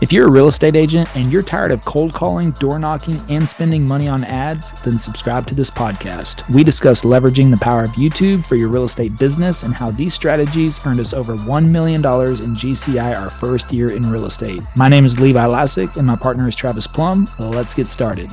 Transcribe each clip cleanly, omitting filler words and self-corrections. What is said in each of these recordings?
If you're a real estate agent and you're tired of cold calling, door knocking, and spending money on ads, then subscribe to this podcast. We discuss leveraging the power of YouTube for your real estate business and how these strategies earned us over $1 million in GCI our first year in real estate. My name is Levi Lascsak and my partner is Travis Plumb. Let's get started.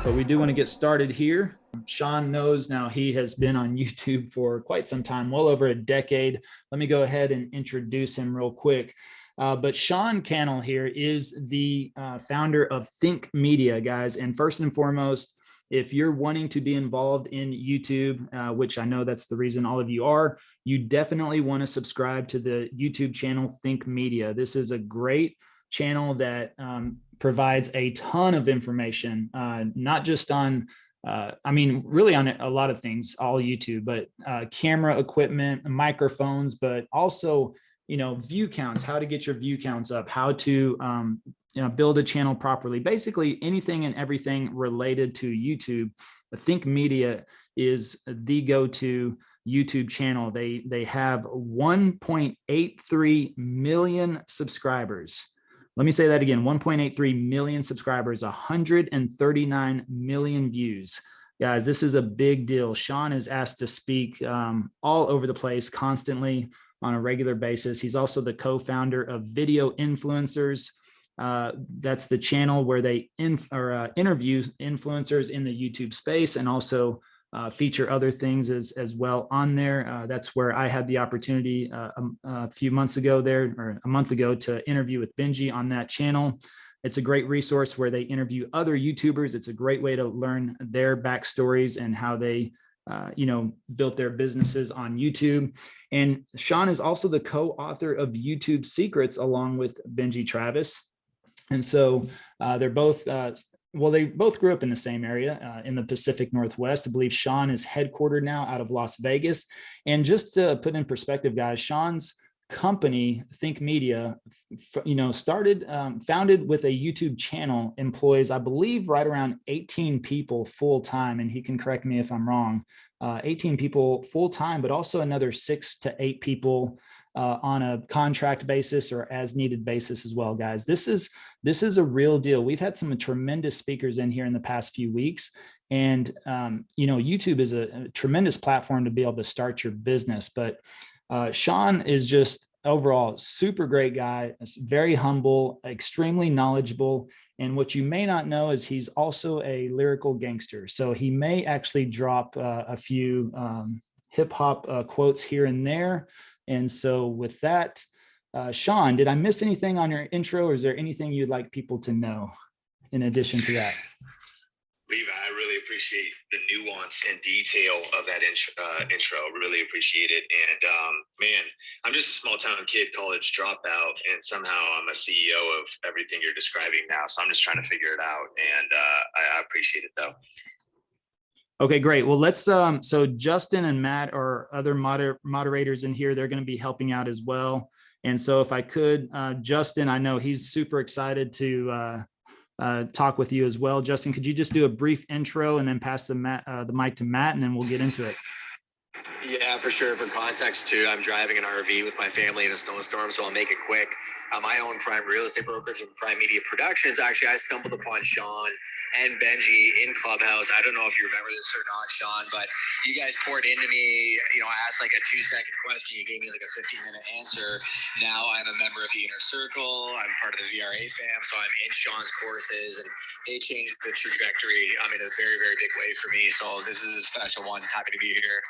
But we do want to get started here. Sean knows now he has been on YouTube for quite some time, well over a decade. Let me go ahead and introduce him real quick. But Sean Cannell here is the founder of Think Media, guys. And first and foremost, if you're wanting to be involved in YouTube, which I know that's the reason all of you are, you definitely want to subscribe to the YouTube channel Think Media. This is a great channel that provides a ton of information, not just on really on a lot of things, all YouTube, but camera equipment, microphones, but also view counts, how to get your view counts up, how to build a channel properly, basically anything and everything related to YouTube. I think Media is the go-to YouTube channel. They have 1.83 million subscribers. Let me say that again, 1.83 million subscribers, 139 million views. Guys, this is a big deal. Sean is asked to speak all over the place constantly on a regular basis. He's also the co-founder of Video Influencers. That's the channel where they interview influencers in the YouTube space and also feature other things as well on there. That's where I had the opportunity a few months ago there, or a month ago, to interview with Benji on that channel. It's a great resource where they interview other YouTubers. It's a great way to learn their backstories and how they built their businesses on YouTube. And Sean is also the co-author of YouTube Secrets along with Benji Travis. And so they're both, they both grew up in the same area in the Pacific Northwest. I believe Sean is headquartered now out of Las Vegas. And just to put in perspective, guys, Sean's company, Think Media, founded with a YouTube channel, employs, I believe, right around 18 people full time. And he can correct me if I'm wrong. 18 people full time, but also another 6 to 8 people on a contract basis or as needed basis as well, guys. This is a real deal. We've had some tremendous speakers in here in the past few weeks. And, YouTube is a tremendous platform to be able to start your business. But Sean is just overall super great guy, very humble, extremely knowledgeable. And what you may not know is he's also a lyrical gangster. So he may actually drop a few hip hop quotes here and there. And so with that, Sean, did I miss anything on your intro, or is there anything you'd like people to know in addition to that? Levi, I really appreciate the nuance and detail of that intro. Really appreciate it. And man, I'm just a small town kid, college dropout, and somehow I'm a CEO of everything you're describing now. So I'm just trying to figure it out. And I appreciate it though. Okay, great. Well, let's, so Justin and Matt are other moderators in here. They're going to be helping out as well. And so if I could, Justin, I know he's super excited to talk with you as well. Justin, could you just do a brief intro and then pass the mic to Matt, and then we'll get into it? Yeah, for sure. For context too, I'm driving an RV with my family in a snowstorm, so I'll make it quick. I own Prime Real Estate Brokerage and Prime Media Productions. Actually, I stumbled upon Sean and Benji in Clubhouse. I don't know if you remember this or not, Sean, but you guys poured into me. I asked like a 2-second question. You gave me like a 15-minute answer. Now I'm a member of the Inner Circle. I'm part of the VRA fam, so I'm in Sean's courses, and they changed the trajectory in a very, very big way for me. So this is a special one. Happy to be here.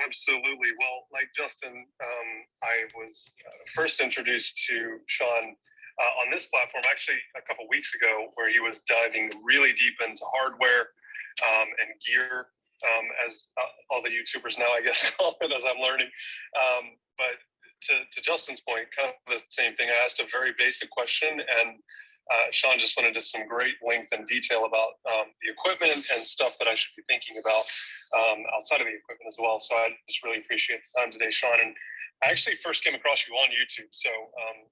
Absolutely. Well, like Justin, I was first introduced to Sean on this platform actually a couple weeks ago, where he was diving really deep into hardware and gear, as all the YouTubers now, I guess, call it, as I'm learning. But to Justin's point, kind of the same thing. I asked a very basic question, and Sean just went into some great length and detail about the equipment and stuff that I should be thinking about outside of the equipment as well. So I just really appreciate the time today, Sean. And I actually first came across you on YouTube, so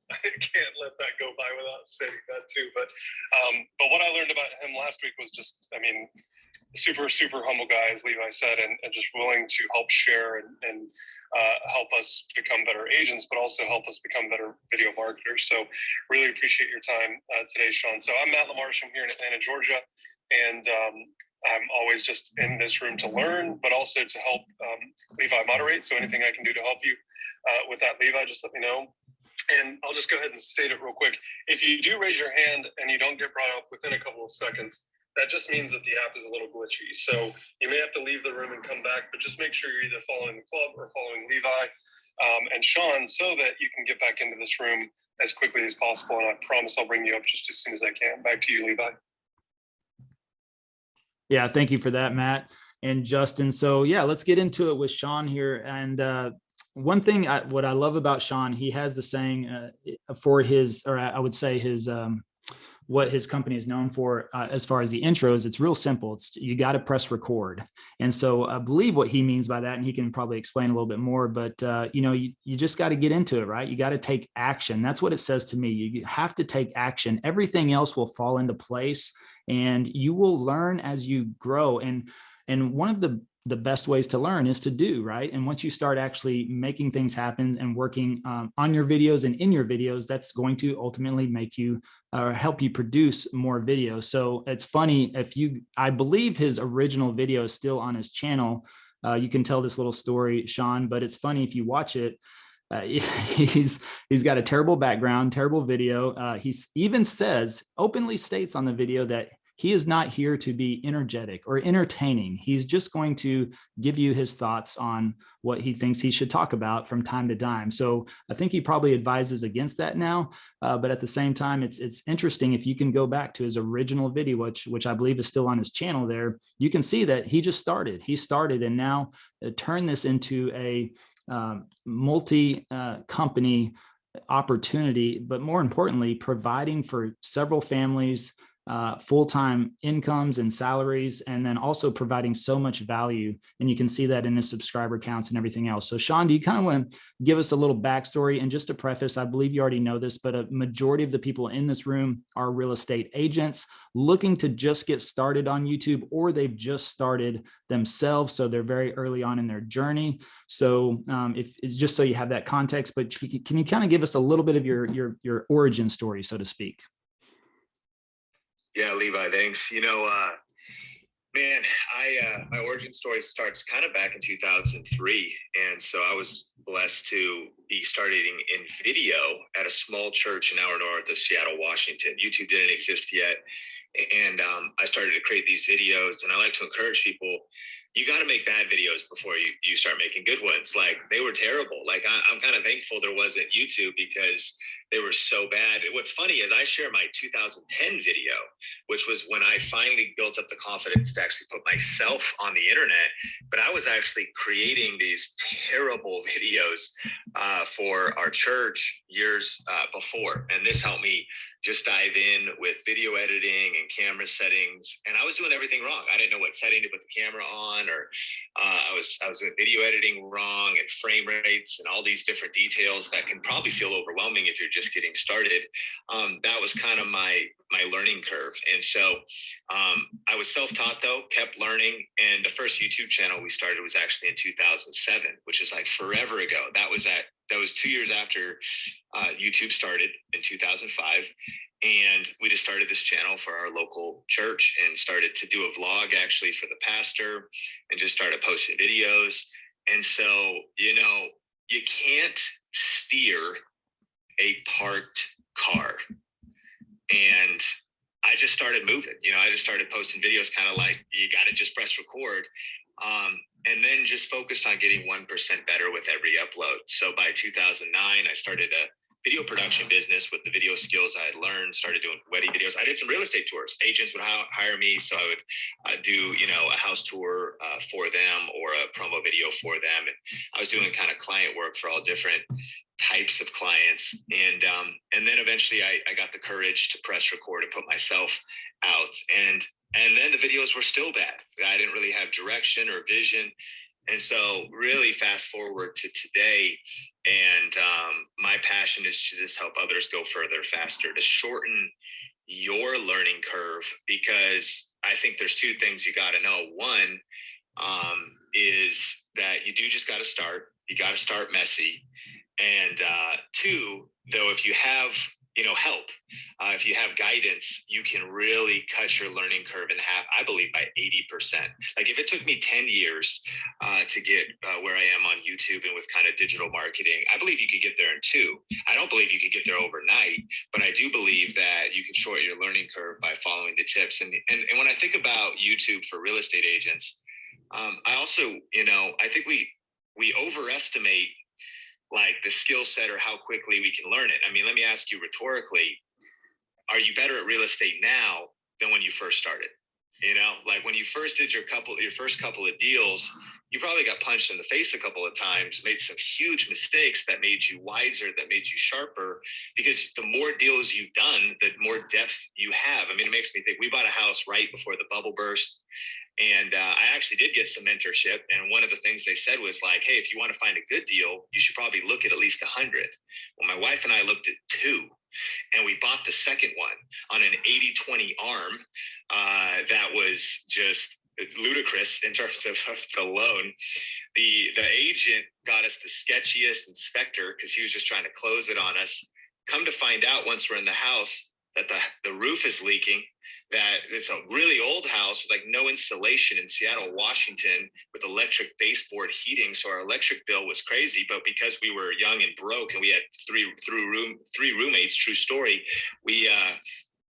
I can't let that go by without saying that too. But what I learned about him last week was just, super, super humble guy, as Levi said, and just willing to help share and help us become better agents, but also help us become better video marketers. So really appreciate your time today, Sean. So I'm Matt LaMarche. I'm here in Atlanta, Georgia, and I'm always just in this room to learn, but also to help Levi moderate. So anything I can do to help you with that, Levi, just let me know. And I'll just go ahead and state it real quick. If you do raise your hand and you don't get brought up within a couple of seconds, that just means that the app is a little glitchy. So you may have to leave the room and come back, but just make sure you're either following the club or following Levi and Sean so that you can get back into this room as quickly as possible. And I promise I'll bring you up just as soon as I can. Back to you, Levi. Yeah, thank you for that, Matt and Justin. So yeah, let's get into it with Sean here. And one thing, what I love about Sean, he has the saying for his, or I would say his, what his company is known for as far as the intros. It's real simple. It's you got to press record. And so I believe what he means by that, and he can probably explain a little bit more, but you just got to get into it, right? You got to take action. That's what it says to me. You have to take action. Everything else will fall into place and you will learn as you grow. And one of the best ways to learn is to do, right? And once you start actually making things happen and working on your videos and in your videos, that's going to ultimately make you help you produce more videos. So it's funny, I believe his original video is still on his channel. You can tell this little story, Sean, but it's funny if you watch it. He's got a terrible background, terrible video. He even openly states on the video that he is not here to be energetic or entertaining. He's just going to give you his thoughts on what he thinks he should talk about from time to time. So I think he probably advises against that now. But at the same time, it's interesting if you can go back to his original video, which I believe is still on his channel there, you can see that he just started. He started and now turned this into a multi-company opportunity, but more importantly, providing for several families full-time incomes and salaries, and then also providing so much value. And you can see that in his subscriber counts and everything else. So Sean, do you kind of want to give us a little backstory? And just to preface, I believe you already know this, but a majority of the people in this room are real estate agents looking to just get started on YouTube, or they've just started themselves. So they're very early on in their journey. So if it's just so you have that context, but can you kind of give us a little bit of your origin story, so to speak? Yeah, Levi, thanks. Man, my origin story starts kind of back in 2003. And so I was blessed to be starting in video at a small church an hour north of Seattle, Washington. YouTube didn't exist yet. And I started to create these videos. And I like to encourage people, you got to make bad videos before you start making good ones. Like, they were terrible. Like, I'm kind of thankful there wasn't YouTube because they were so bad. What's funny is I share my 2010 video, which was when I finally built up the confidence to actually put myself on the internet. But I was actually creating these terrible videos for our church years before. And this helped me just dive in with video editing and camera settings. And I was doing everything wrong. I didn't know what setting to put the camera on, or I was doing video editing wrong and frame rates and all these different details that can probably feel overwhelming if you're just getting started. That was kind of my learning curve. And so I was self-taught though, kept learning. And the first YouTube channel we started was actually in 2007, which is like forever ago. That was 2 years after YouTube started in 2005. And we just started this channel for our local church and started to do a vlog actually for the pastor and just started posting videos. And so, you can't steer a parked car. And I just started moving, I just started posting videos kind of like, you got to just press record. And then just focused on getting 1% better with every upload. So by 2009, I started a video production business with the video skills I had learned, started doing wedding videos. I did some real estate tours. Agents would hire me. So I would do, a house tour for them or a promo video for them. And I was doing kind of client work for all different types of clients. And then eventually I got the courage to press record and put myself out. And then the videos were still bad. I didn't really have direction or vision. And so really fast forward to today, and my passion is to just help others go further, faster, to shorten your learning curve, because I think there's two things you got to know. One is that you do just got to start. you got to start messy. And two, though, if you have, help, if you have guidance, you can really cut your learning curve in half, I believe, by 80%. Like if it took me 10 years to get where I am on YouTube and with kind of digital marketing, I believe you could get there in 2. I don't believe you could get there overnight, but I do believe that you can shorten your learning curve by following the tips. And when I think about YouTube for real estate agents, I also, I think we overestimate like the skill set or how quickly we can learn it. I mean, let me ask you rhetorically, are you better at real estate now than when you first started? Like when you first did your first couple of deals, you probably got punched in the face a couple of times, made some huge mistakes that made you wiser, that made you sharper, because the more deals you've done, the more depth you have. I mean, it makes me think, we bought a house right before the bubble burst. And I actually did get some mentorship. And one of the things they said was like, hey, if you want to find a good deal, you should probably look at least 100. Well, my wife and I looked at 2. And we bought the second one on an 80-20 arm that was just ludicrous in terms of the loan. The agent got us the sketchiest inspector because he was just trying to close it on us. Come to find out once we're in the house that the roof is leaking, that it's a really old house with like no insulation in Seattle, Washington, with electric baseboard heating. So our electric bill was crazy. But because we were young and broke and we had three roommates, true story, we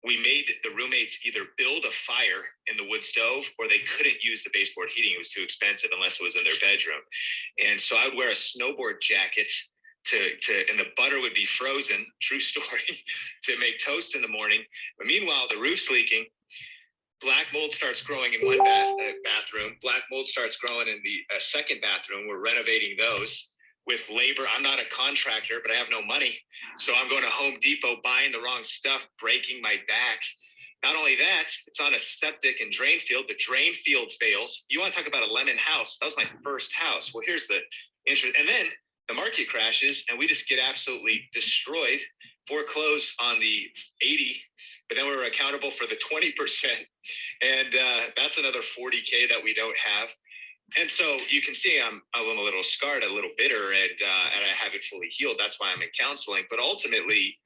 made the roommates either build a fire in the wood stove or they couldn't use the baseboard heating. It was too expensive unless it was in their bedroom. And so I would wear a snowboard jacket and the butter would be frozen, true story, to make toast in the morning. But meanwhile, the roof's leaking. Black mold starts growing in one bathroom. Black mold starts growing in the second bathroom. We're renovating those with labor. I'm not a contractor, but I have no money. So I'm going to Home Depot, buying the wrong stuff, breaking my back. Not only that, it's on a septic and drain field. The drain field fails. You want to talk about a lemon house? That was my first house. Well, here's the interest. And then the market crashes and we just get absolutely destroyed, foreclose on the 80, but then we're accountable for the 20%. And that's another 40K that we don't have. And so you can see I'm a little scarred, a little bitter, and I haven't fully healed. That's why I'm in counseling. But ultimately,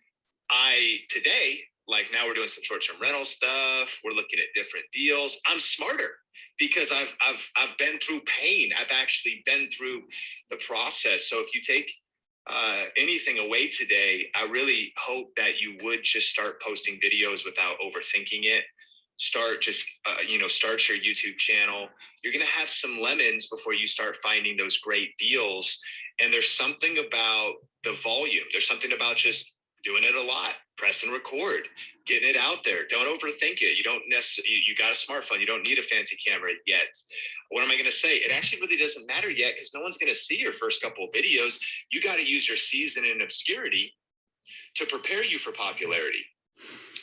today, like now we're doing some short-term rental stuff. We're looking at different deals. I'm smarter because I've been through pain. I've actually been through the process. So if you take anything away today, I really hope that you would just start posting videos without overthinking it. Start your YouTube channel. You're going to have some lemons before you start finding those great deals. And there's something about the volume. There's something about just doing it a lot, press and record, getting it out there. Don't overthink it. You don't necessarily, you got a smartphone. You don't need a fancy camera yet. What am I going to say? It actually really doesn't matter yet because no one's going to see your first couple of videos. You got to use your season in obscurity to prepare you for popularity.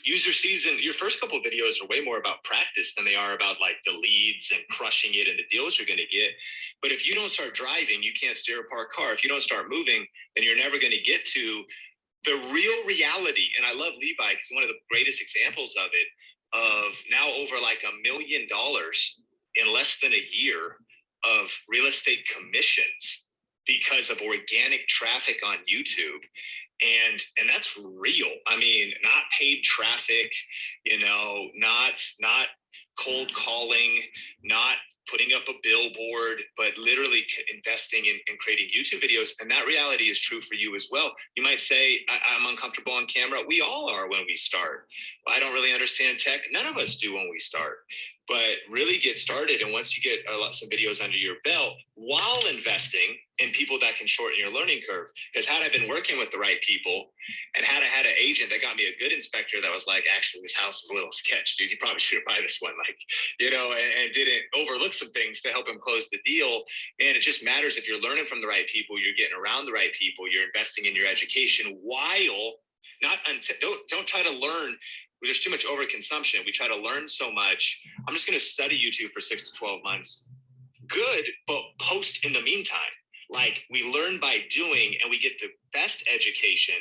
Use your season. Your first couple of videos are way more about practice than they are about like the leads and crushing it and the deals you're going to get. But if you don't start driving, you can't steer a parked car. If you don't start moving, then you're never going to get to the real reality. And I love Levi because one of the greatest examples of it, of now over like $1 million in less than a year of real estate commissions because of organic traffic on YouTube. And that's real. I mean, not paid traffic, not cold calling, not putting up a billboard, but literally investing in creating YouTube videos. And that reality is true for you as well. You might say, I'm uncomfortable on camera. We all are when we start. Well, I don't really understand tech. None of us do when we start. But really get started. And once you get some videos under your belt while investing in people that can shorten your learning curve. Because had I been working with the right people and had I had an agent that got me a good inspector that was like, actually, this house is a little sketch, dude. You probably should buy this one. Like, and didn't overlook some things to help him close the deal. And it just matters if you're learning from the right people, you're getting around the right people, you're investing in your education while don't try to learn. There's too much overconsumption. We try to learn so much. I'm just going to study YouTube for 6 to 12 months. Good, but post in the meantime. Like we learn by doing and we get the best education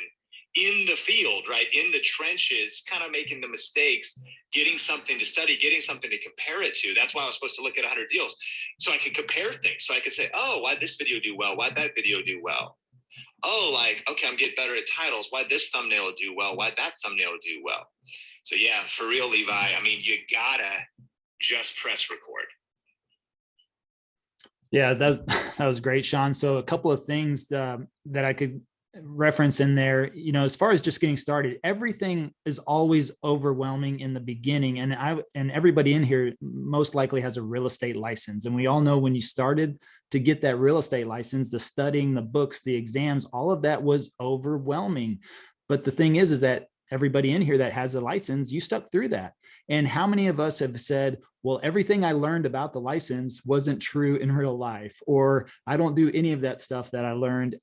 in the field, right? In the trenches, kind of making the mistakes, getting something to study, getting something to compare it to. That's why I was supposed to look at 100 deals. So I could compare things. So I could say, oh, why'd this video do well? Why'd that video do well? Oh, like, okay, I'm getting better at titles. Why'd this thumbnail do well? Why'd that thumbnail do well? So yeah, for real, Levi, I mean, you gotta just press record. Yeah, that was great, Sean. So a couple of things that I could reference in there, as far as just getting started, everything is always overwhelming in the beginning. And everybody in here most likely has a real estate license. And we all know when you started to get that real estate license, the studying, the books, the exams, all of that was overwhelming. But the thing is that everybody in here that has a license, you stuck through that. And how many of us have said, well, everything I learned about the license wasn't true in real life, or I don't do any of that stuff that I learned,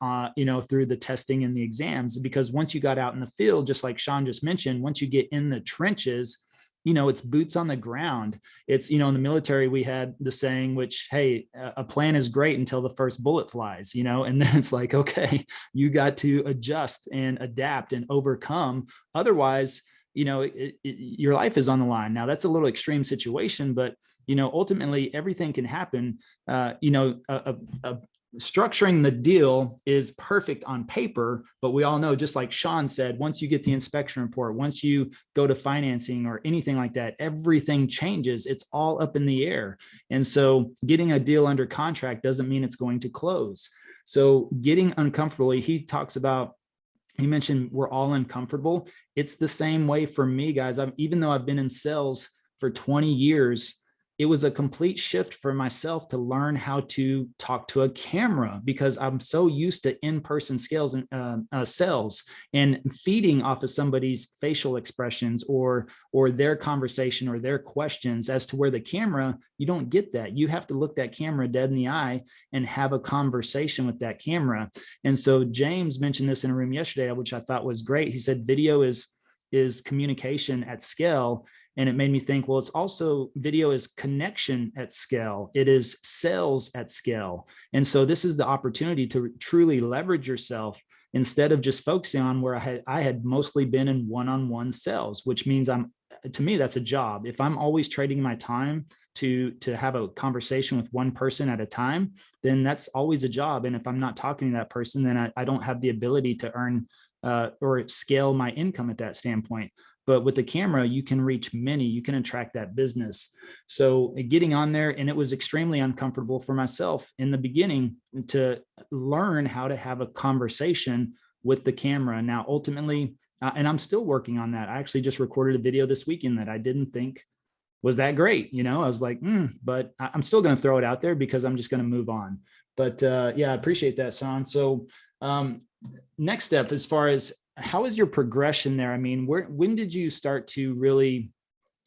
through the testing and the exams? Because once you got out in the field, just like Sean just mentioned, once you get in the trenches, it's boots on the ground. It's, in the military, we had the saying, which, hey, a plan is great until the first bullet flies, and then it's like, okay, you got to adjust and adapt and overcome. Otherwise, your life is on the line. Now that's a little extreme situation, but, ultimately everything can happen. Structuring the deal is perfect on paper, but we all know, just like Sean said, once you get the inspection report, once you go to financing or anything like that, everything changes. It's all up in the air. And so getting a deal under contract doesn't mean it's going to close. So getting uncomfortable, he mentioned we're all uncomfortable. It's the same way for me, guys. Even though I've been in sales for 20 years, it was a complete shift for myself to learn how to talk to a camera, because I'm so used to in-person sales and feeding off of somebody's facial expressions or their conversation or their questions, as to where the camera, you don't get that. You have to look that camera dead in the eye and have a conversation with that camera. And so James mentioned this in a room yesterday, which I thought was great. He said video is communication at scale. And it made me think, well, it's also, video is connection at scale. It is sales at scale. And so this is the opportunity to truly leverage yourself, instead of just focusing on where I had mostly been in one-on-one sales, which means to me, that's a job. If I'm always trading my time to have a conversation with one person at a time, then that's always a job. And if I'm not talking to that person, then I don't have the ability to earn or scale my income at that standpoint. But with the camera, you can reach many, you can attract that business. So getting on there, and it was extremely uncomfortable for myself in the beginning to learn how to have a conversation with the camera. Now, ultimately, and I'm still working on that. I actually just recorded a video this weekend that I didn't think was that great. I was like, but I'm still going to throw it out there because I'm just going to move on. But yeah, I appreciate that, Sean. So next step, as far as how is your progression there? I mean, when did you start to really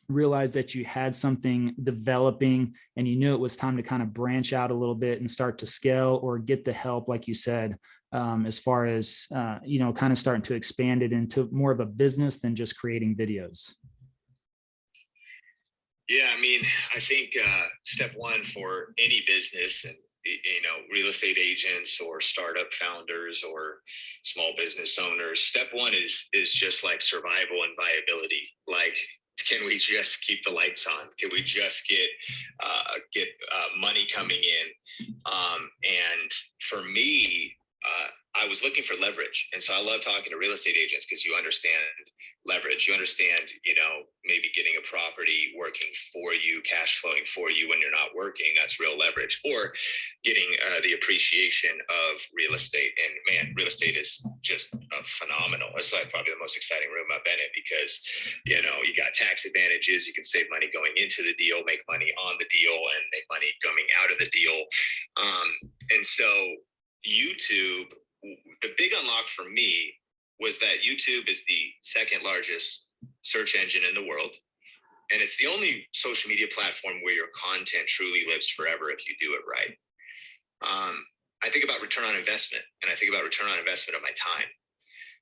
realize that you had something developing and you knew it was time to kind of branch out a little bit and start to scale or get the help, like you said, as far as, kind of starting to expand it into more of a business than just creating videos? Yeah, I mean, I think step one for any business, and real estate agents or startup founders or small business owners, step one is just like survival and viability. Like, can we just keep the lights on? Can we just get money coming in? And for me, I was looking for leverage. And so I love talking to real estate agents, because you understand leverage. You understand, maybe getting a property working for you, cash flowing for you when you're not working. That's real leverage. Or getting the appreciation of real estate. And man, real estate is just phenomenal. It's like probably the most exciting room I've been in, because, you got tax advantages. You can save money going into the deal, make money on the deal, and make money coming out of the deal. And so YouTube, the big unlock for me was that YouTube is the second largest search engine in the world. And it's the only social media platform where your content truly lives forever if you do it right. I think about return on investment, and I think about return on investment of my time.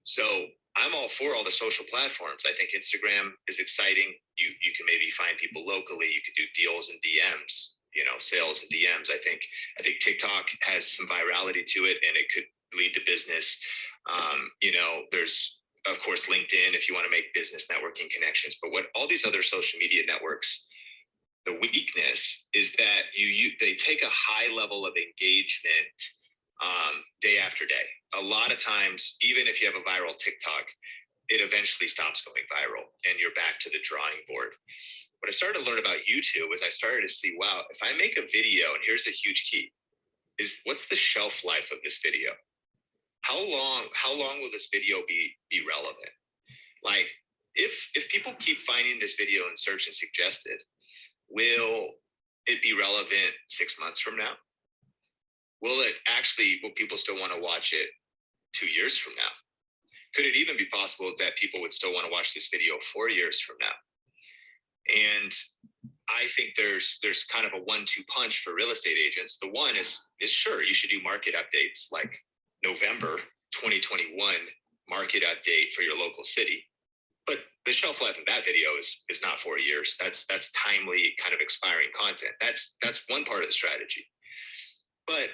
So I'm all for all the social platforms. I think Instagram is exciting. You can maybe find people locally. You can do deals and DMs, sales and DMs. I think TikTok has some virality to it, and it could lead to business. There's of course, LinkedIn, if you want to make business networking connections. But what all these other social media networks, the weakness is that they take a high level of engagement day after day. A lot of times, even if you have a viral TikTok, it eventually stops going viral and you're back to the drawing board. What I started to learn about YouTube was I started to see, wow, if I make a video, and here's a huge key, is what's the shelf life of this video? How long will this video be relevant? Like, if people keep finding this video in search and suggested, will it be relevant 6 months from now? Will people still want to watch it 2 years from now? Could it even be possible that people would still want to watch this video 4 years from now? And I think there's kind of a 1-2 punch for real estate agents. The one is sure, you should do market updates like November 2021 market update for your local city. But the shelf life of that video is not 4 years. That's timely kind of expiring content. That's one part of the strategy. But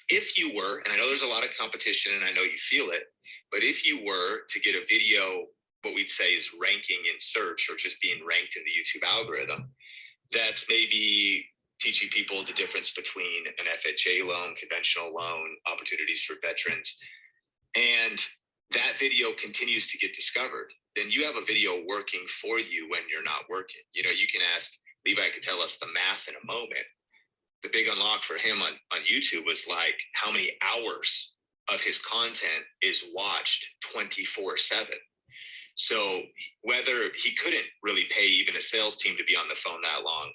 if you were, and I know there's a lot of competition and I know you feel it, but if you were to get a video, what we'd say is ranking in search or just being ranked in the YouTube algorithm, that's maybe teaching people the difference between an FHA loan, conventional loan, opportunities for veterans, and that video continues to get discovered, then you have a video working for you when you're not working. You know, you can ask, Levi could tell us the math in a moment. The big unlock for him on YouTube was like how many hours of his content is watched 24/7. So whether he couldn't really pay even a sales team to be on the phone that long,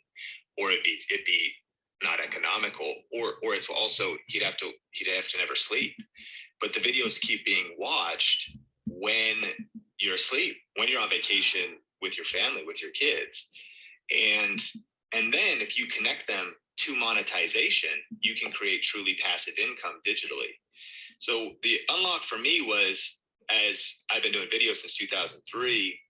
or it'd be not economical, or it's also he'd have to never sleep. But the videos keep being watched when you're asleep, when you're on vacation with your family, with your kids. And then if you connect them to monetization, you can create truly passive income digitally. So the unlock for me was, as I've been doing videos since 2003,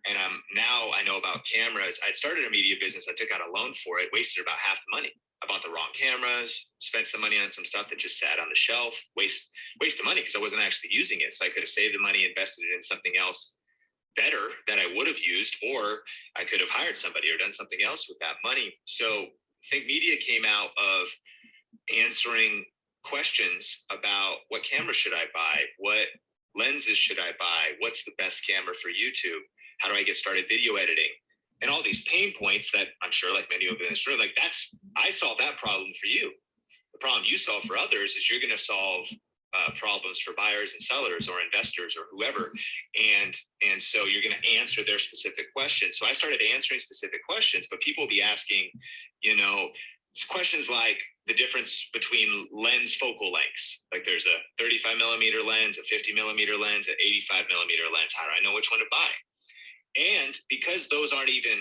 and I know about cameras. I'd started a media business. I took out a loan for it, wasted about half the money. I bought the wrong cameras, spent some money on some stuff that just sat on the shelf, waste of money because I wasn't actually using it. So I could have saved the money, invested it in something else better that I would have used, or I could have hired somebody or done something else with that money. So I think media came out of answering questions about what camera should I buy? What lenses should I buy? What's the best camera for YouTube? How do I get started video editing? And all these pain points that I'm sure, like many of you in this room, I solved that problem for you. The problem you solve for others is you're going to solve problems for buyers and sellers or investors or whoever. And so you're going to answer their specific questions. So I started answering specific questions, but people will be asking, questions like the difference between lens focal lengths. Like there's a 35 millimeter lens, a 50 millimeter lens, an 85 millimeter lens. How do I know which one to buy? And because those aren't even,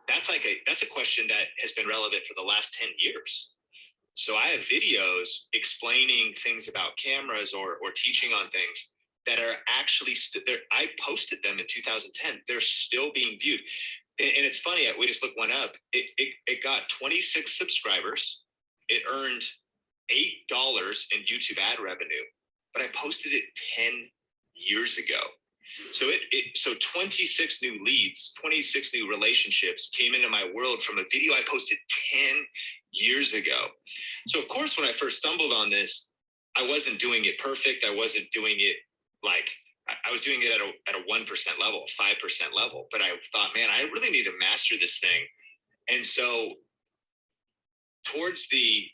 that's a question that has been relevant for the last 10 years. So I have videos explaining things about cameras or teaching on things that are actually, I posted them in 2010. They're still being viewed. And it's funny, we just looked one up. It got 26 subscribers. It earned $8 in YouTube ad revenue, but I posted it 10 years ago. So 26 new leads, 26 new relationships came into my world from a video I posted 10 years ago. So of course, when I first stumbled on this, I wasn't doing it perfect. I wasn't doing it I was doing it at a 1% level, 5% level. But I thought, man, I really need to master this thing. And so towards the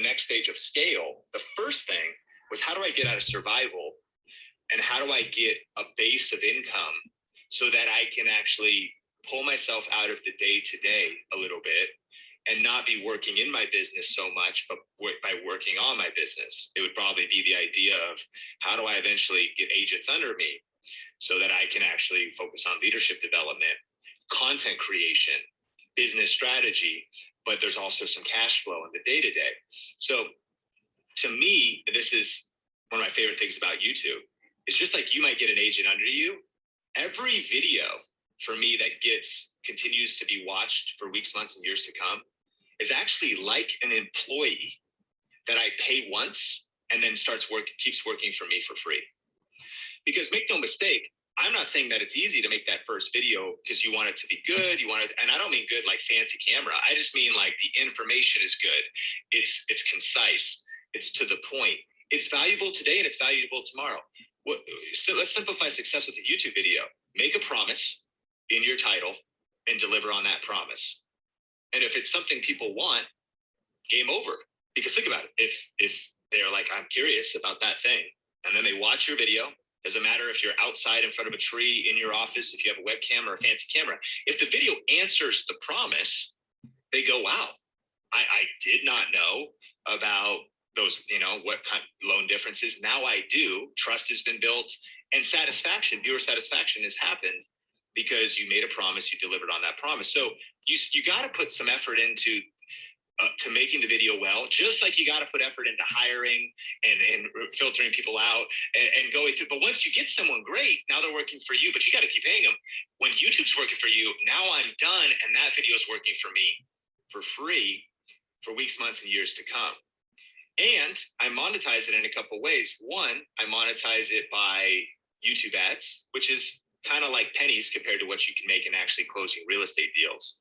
next stage of scale, the first thing was, how do I get out of survival? And how do I get a base of income so that I can actually pull myself out of the day-to-day a little bit and not be working in my business so much, but by working on my business? It would probably be the idea of, how do I eventually get agents under me so that I can actually focus on leadership development, content creation, business strategy, but there's also some cash flow in the day-to-day. So to me, this is one of my favorite things about YouTube. It's just like you might get an agent under you. Every video for me that continues to be watched for weeks, months, and years to come is actually like an employee that I pay once and then keeps working for me for free. Because make no mistake, I'm not saying that it's easy to make that first video because you want it to be good. You want it, and I don't mean good like fancy camera. I just mean like the information is good. It's concise. It's to the point. It's valuable today and it's valuable tomorrow. So let's simplify success with a YouTube video. Make a promise in your title and deliver on that promise. And if it's something people want, game over. Because think about it. If they're like, I'm curious about that thing, and then they watch your video, doesn't matter if you're outside in front of a tree, in your office, if you have a webcam or a fancy camera, if the video answers the promise, they go, wow, I did not know about those, what kind of loan differences. Now I do. Trust has been built, and satisfaction, viewer satisfaction has happened because you made a promise, you delivered on that promise. So you got to put some effort into to making the video well, just like you got to put effort into hiring and filtering people out and going through. But once you get someone great, now they're working for you, but you got to keep paying them. When YouTube's working for you, now I'm done, and that video is working for me for free for weeks, months, and years to come. And I monetize it in a couple of ways. One, I monetize it by YouTube ads, which is kind of like pennies compared to what you can make in actually closing real estate deals.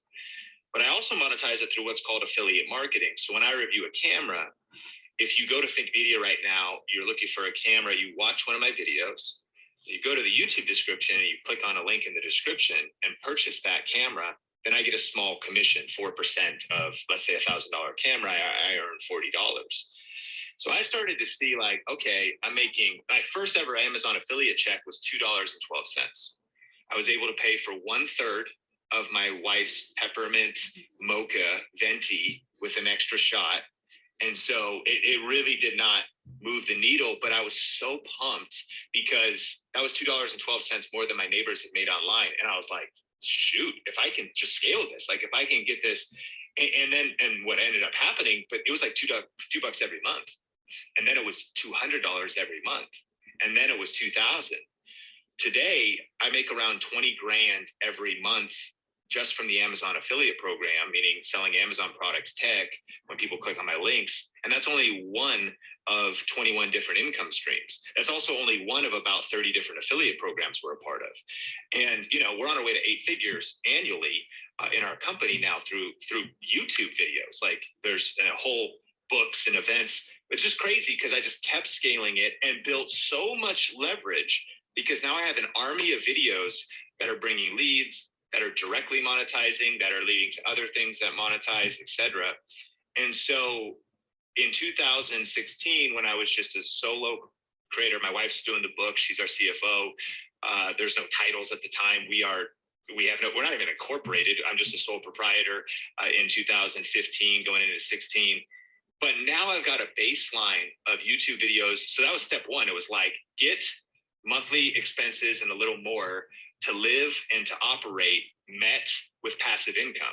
But I also monetize it through what's called affiliate marketing. So when I review a camera, if you go to Think Media right now, you're looking for a camera, you watch one of my videos, you go to the YouTube description and you click on a link in the description and purchase that camera, then I get a small commission, 4% of, let's say, $1,000 camera, I earn $40. So I started to see like, okay, I'm making, my first ever Amazon affiliate check was $2.12. I was able to pay for 1/3 of my wife's peppermint mocha venti with an extra shot. And so it really did not move the needle, but I was so pumped because that was $2.12 more than my neighbors had made online. And I was like, shoot, if I can just scale this, like if I can get this, and what ended up happening, but it was like $2 every month. And then it was $200 every month. And then it was $2,000. Today, I make around 20 grand every month just from the Amazon affiliate program, meaning selling Amazon products tech when people click on my links. And that's only one of 21 different income streams. That's also only one of about 30 different affiliate programs we're a part of. And, we're on our way to 8 figures annually in our company now through YouTube videos. Like there's a whole books and events. It's just crazy because I just kept scaling it and built so much leverage because now I have an army of videos that are bringing leads, that are directly monetizing, that are leading to other things that monetize, etc. And so in 2016, when I was just a solo creator, my wife's doing the book, she's our CFO. There's no titles at the time. We're not even incorporated. I'm just a sole proprietor in 2015 going into 16. But now I've got a baseline of YouTube videos. So that was step one. It was like, get monthly expenses and a little more to live and to operate met with passive income.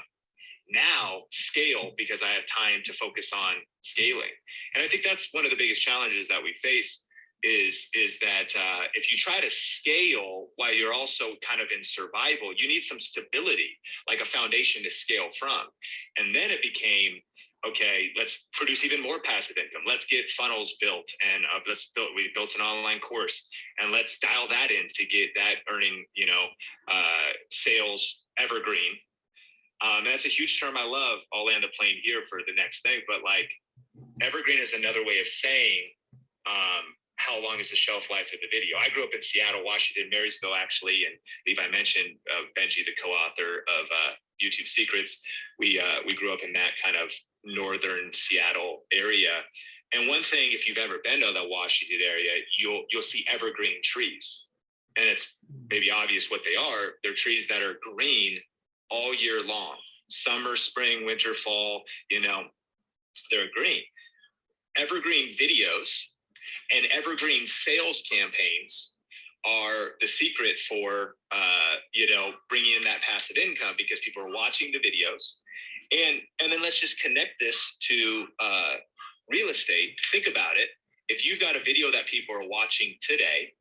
Now scale because I have time to focus on scaling. And I think that's one of the biggest challenges that we face is that if you try to scale while you're also kind of in survival, you need some stability, like a foundation to scale from. And then it became, okay, let's produce even more passive income. Let's get funnels built and we built an online course and let's dial that in to get that earning, sales evergreen. And that's a huge term I love. I'll land the plane here for the next thing, but like evergreen is another way of saying, how long is the shelf life of the video? I grew up in Seattle, Washington, Marysville, actually, and Levi mentioned Benji, the co-author of YouTube Secrets. We grew up in that kind of northern Seattle area. And one thing, if you've ever been to the Washington area, you'll see evergreen trees. And it's maybe obvious what they are. They're trees that are green all year long. Summer, spring, winter, fall, they're green. Evergreen videos and evergreen sales campaigns are the secret for, bringing in that passive income because people are watching the videos. And then let's just connect this to real estate. Think about it. If you've got a video that people are watching today,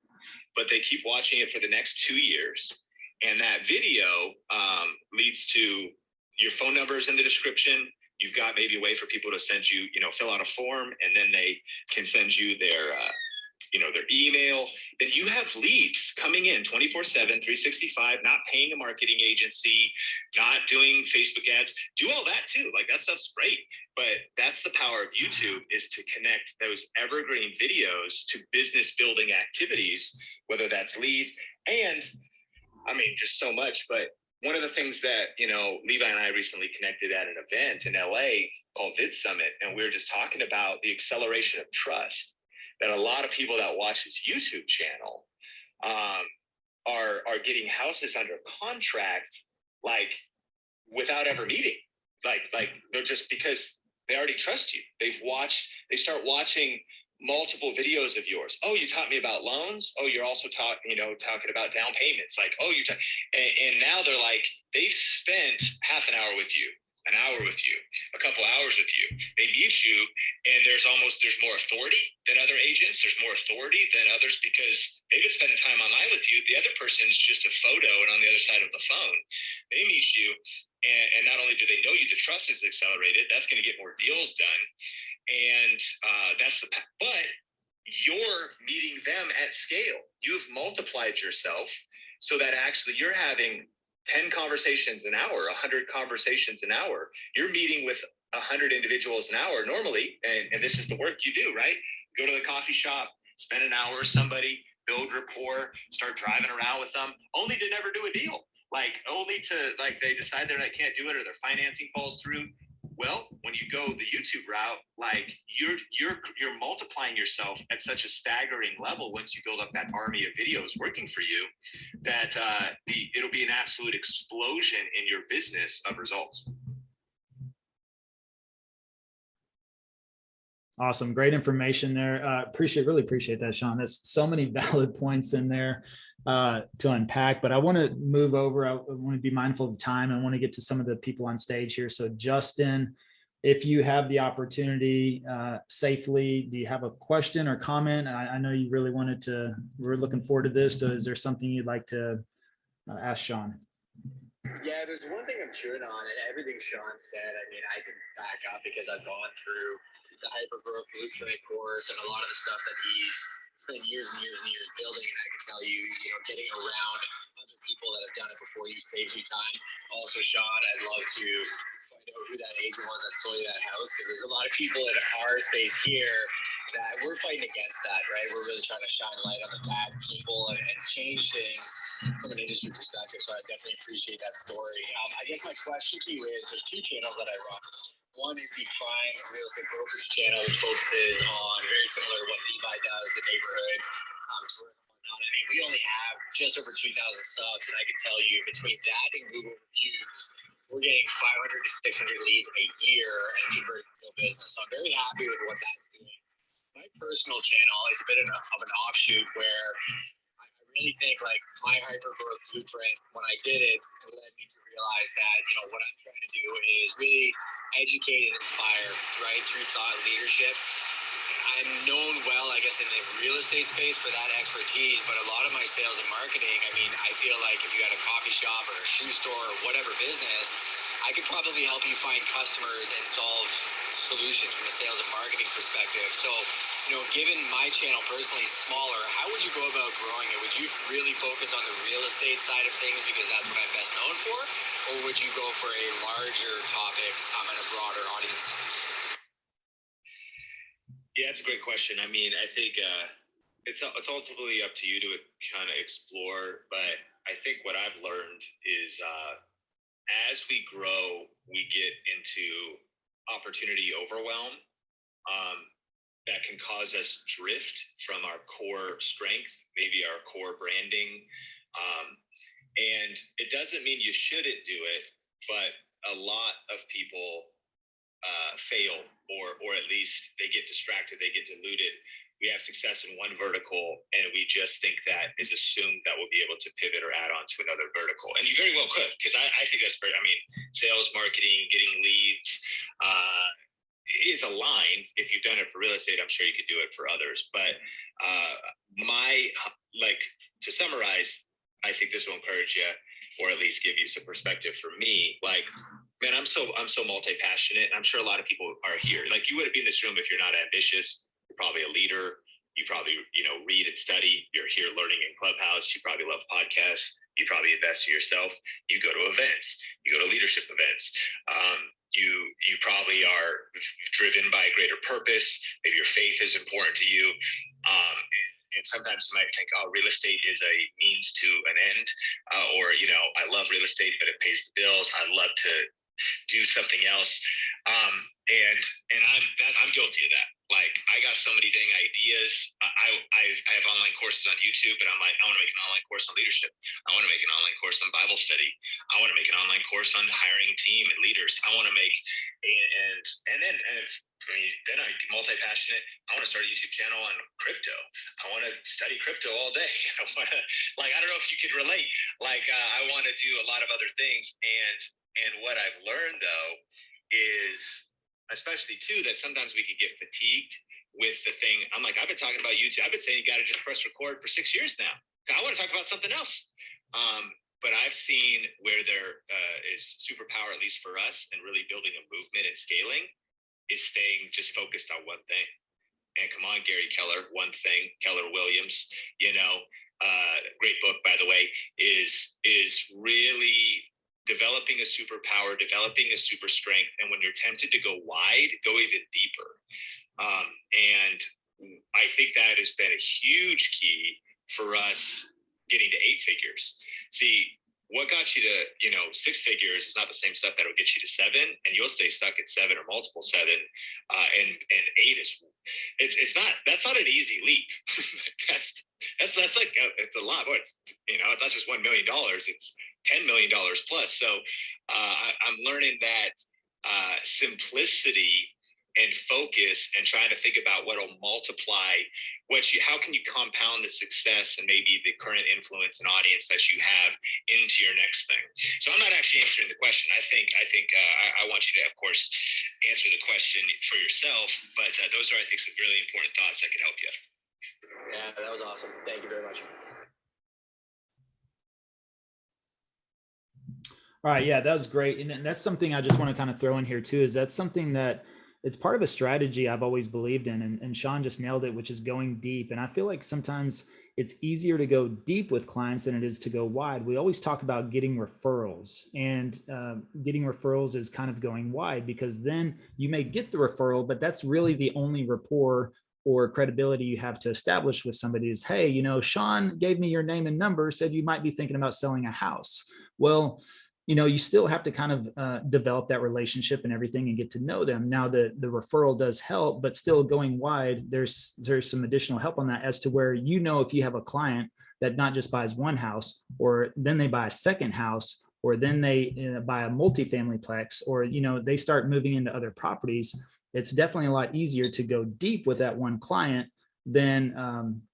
but they keep watching it for the next 2 years, and that video leads to your phone numbers in the description, you've got maybe a way for people to send you, fill out a form, and then they can send you their their email, then you have leads coming in 24/7, 365, not paying a marketing agency, not doing Facebook ads. Do all that too. Like, that stuff's great. But that's the power of YouTube, is to connect those evergreen videos to business building activities, whether that's leads and, just so much. But one of the things that, Levi and I recently connected at an event in LA called Vid Summit, and we were just talking about the acceleration of trust, that a lot of people that watch his YouTube channel are getting houses under contract, like, without ever meeting. Like they're just, because they already trust you. They start watching multiple videos of yours. Oh, you taught me about loans. Oh, you're also talking about down payments. Like, oh, and now they're like, they've spent half an hour with you, an hour with you, a couple hours with you. They meet you, and there's more authority than other agents. There's more authority than others because they've been spending time online with you. The other person's just a photo and on the other side of the phone. They meet you, and not only do they know you, the trust is accelerated. That's going to get more deals done. And but you're meeting them at scale. You've multiplied yourself so that actually you're having 10 conversations an hour, 100 conversations an hour. You're meeting with 100 individuals an hour normally. And this is the work you do, right? Go to the coffee shop, spend an hour with somebody, build rapport, start driving around with them, only to never do a deal. Only to, they decide they can't do it, or their financing falls through. Well, when you go the YouTube route, you're multiplying yourself at such a staggering level once you build up that army of videos working for you, that it'll be an absolute explosion in your business of results. Awesome. Great information there. Really appreciate that, Sean. That's so many valid points in there to unpack, but I want to move over. I want to be mindful of time. I want to get to some of the people on stage here. So Justin, if you have the opportunity safely, do you have a question or comment? I know you really we're looking forward to this. So is there something you'd like to ask Sean? Yeah, there's one thing I'm chewing on, and everything Sean said, I can back up because I've gone through the hypergrowth blueprint course and a lot of the stuff that he's spent years and years and years building. And I can tell you, getting around other people that have done it before you saves you time. Also, Sean, I'd love to find out who that agent was that sold you that house, because there's a lot of people in our space here that we're fighting against that, right? We're really trying to shine light on the bad people and change things from an industry perspective. So I definitely appreciate that story. I guess my question to you is, there's two channels that I run. One is the Prime Real Estate Brokerage channel, which focuses on very similar to what Levi does, the neighborhood tourism and whatnot. We only have just over 2,000 subs, and I can tell you between that and Google reviews, we're getting 500 to 600 leads a year and converting to business. So I'm very happy with what that's doing. My personal channel is a bit of an offshoot where I really think my hypergrowth blueprint, when I did it, led me to realize that, what I'm trying to do is really educate and inspire, right, through thought leadership. I'm known well, I guess, in the real estate space for that expertise, but a lot of my sales and marketing, I feel like if you had a coffee shop or a shoe store or whatever business, I could probably help you find customers and solve solutions from a sales and marketing perspective. So, given my channel personally smaller, how would you go about growing it? Would you really focus on the real estate side of things because that's what I'm best known for? Or would you go for a larger topic and a broader audience? Yeah, that's a great question. I think it's ultimately up to you to kind of explore. But I think what I've learned is as we grow, we get into opportunity overwhelm that can cause us drift from our core strength, maybe our core branding. And it doesn't mean you shouldn't do it, but a lot of people fail, or at least they get distracted, they get diluted. We have success in one vertical, and we just think that is assumed that we'll be able to pivot or add on to another vertical. And you very well could, because I think that's very, sales, marketing, getting leads is aligned. If you've done it for real estate, I'm sure you could do it for others. But to summarize, I think this will encourage you, or at least give you some perspective. For me, man, I'm so multi-passionate. I'm sure a lot of people are here. You wouldn't be in this room if you're not ambitious. You're probably a leader. You probably, read and study. You're here learning in Clubhouse. You probably love podcasts. You probably invest in yourself. You go to events. You go to leadership events. You probably are driven by a greater purpose. Maybe your faith is important to you. And sometimes you might think, oh, real estate is a means to an end. Or, I love real estate, but it pays the bills. I love to do something else. And I'm guilty of that. Like, I got so many dang ideas. I have online courses on YouTube, but I'm like, I want to make an online course on leadership. I want to make an online course on Bible study. I want to make an online course on hiring team and leaders. I want to make, and then I'm multi-passionate. I want to start a YouTube channel on crypto. I want to study crypto all day. I don't know if you could relate. I want to do a lot of other things. And what I've learned though is, especially too, that sometimes we can get fatigued with the thing. I'm like, I've been talking about YouTube. I've been saying you got to just press record for 6 years now. I want to talk about something else. But I've seen where there is superpower, at least for us, and really building a movement and scaling, is staying just focused on one thing. And come on, Gary Keller, one thing, Keller Williams, great book, by the way, is really developing a superpower, developing a super strength. And when you're tempted to go wide, go even deeper. And I think that has been a huge key for us getting to 8 figures. See, what got you to, 6 figures is not the same stuff that will get you to 7, and you'll stay stuck at 7 or multiple 7. And 8 is, that's not an easy leap. that's like, it's a lot. It's not just $1 million. It's $10 million plus. So I'm learning that simplicity and focus and trying to think about what will multiply how can you compound the success and maybe the current influence and audience that you have into your next thing. So I'm not actually answering the question. I think I want you to, of course, answer the question for yourself, but those are, I think, some really important thoughts that can help you. Yeah, that was awesome. Thank you very much. All right. Yeah, that was great. And that's something I just want to kind of throw in here too, is that's something that it's part of a strategy I've always believed in. And Sean just nailed it, which is going deep. And I feel like sometimes it's easier to go deep with clients than it is to go wide. We always talk about getting referrals, and getting referrals is kind of going wide, because then you may get the referral, but that's really the only rapport or credibility you have to establish with somebody is, hey, Sean gave me your name and number, said you might be thinking about selling a house. Well, you still have to kind of develop that relationship and everything and get to know them. Now the referral does help, but still going wide, there's some additional help on that, as to where, if you have a client that not just buys one house, or then they buy a second house, or then they buy a multifamily plex, or, they start moving into other properties, it's definitely a lot easier to go deep with that one client than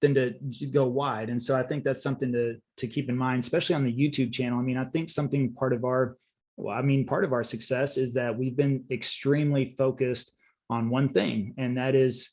to go wide. And so I think that's something to keep in mind, especially on the YouTube channel. I mean, I think part of our success is that we've been extremely focused on one thing, and that is,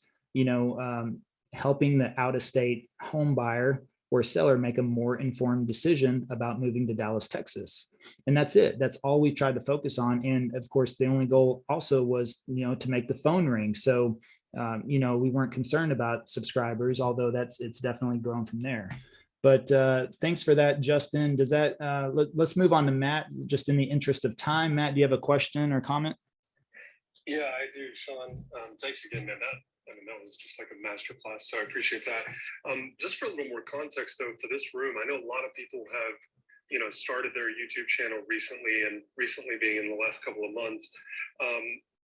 helping the out-of-state home buyer or seller make a more informed decision about moving to Dallas, Texas. And that's it. That's all we tried to focus on. And of course, the only goal also was, to make the phone ring. So, we weren't concerned about subscribers, although it's definitely grown from there. But thanks for that, Justin. Does that, let's move on to Matt, just in the interest of time. Matt, do you have a question or comment? Yeah, I do, Sean. Thanks again, man. That was just like a masterclass, so I appreciate that. Just for a little more context, though, for this room, I know a lot of people have, started their YouTube channel recently being in the last couple of months.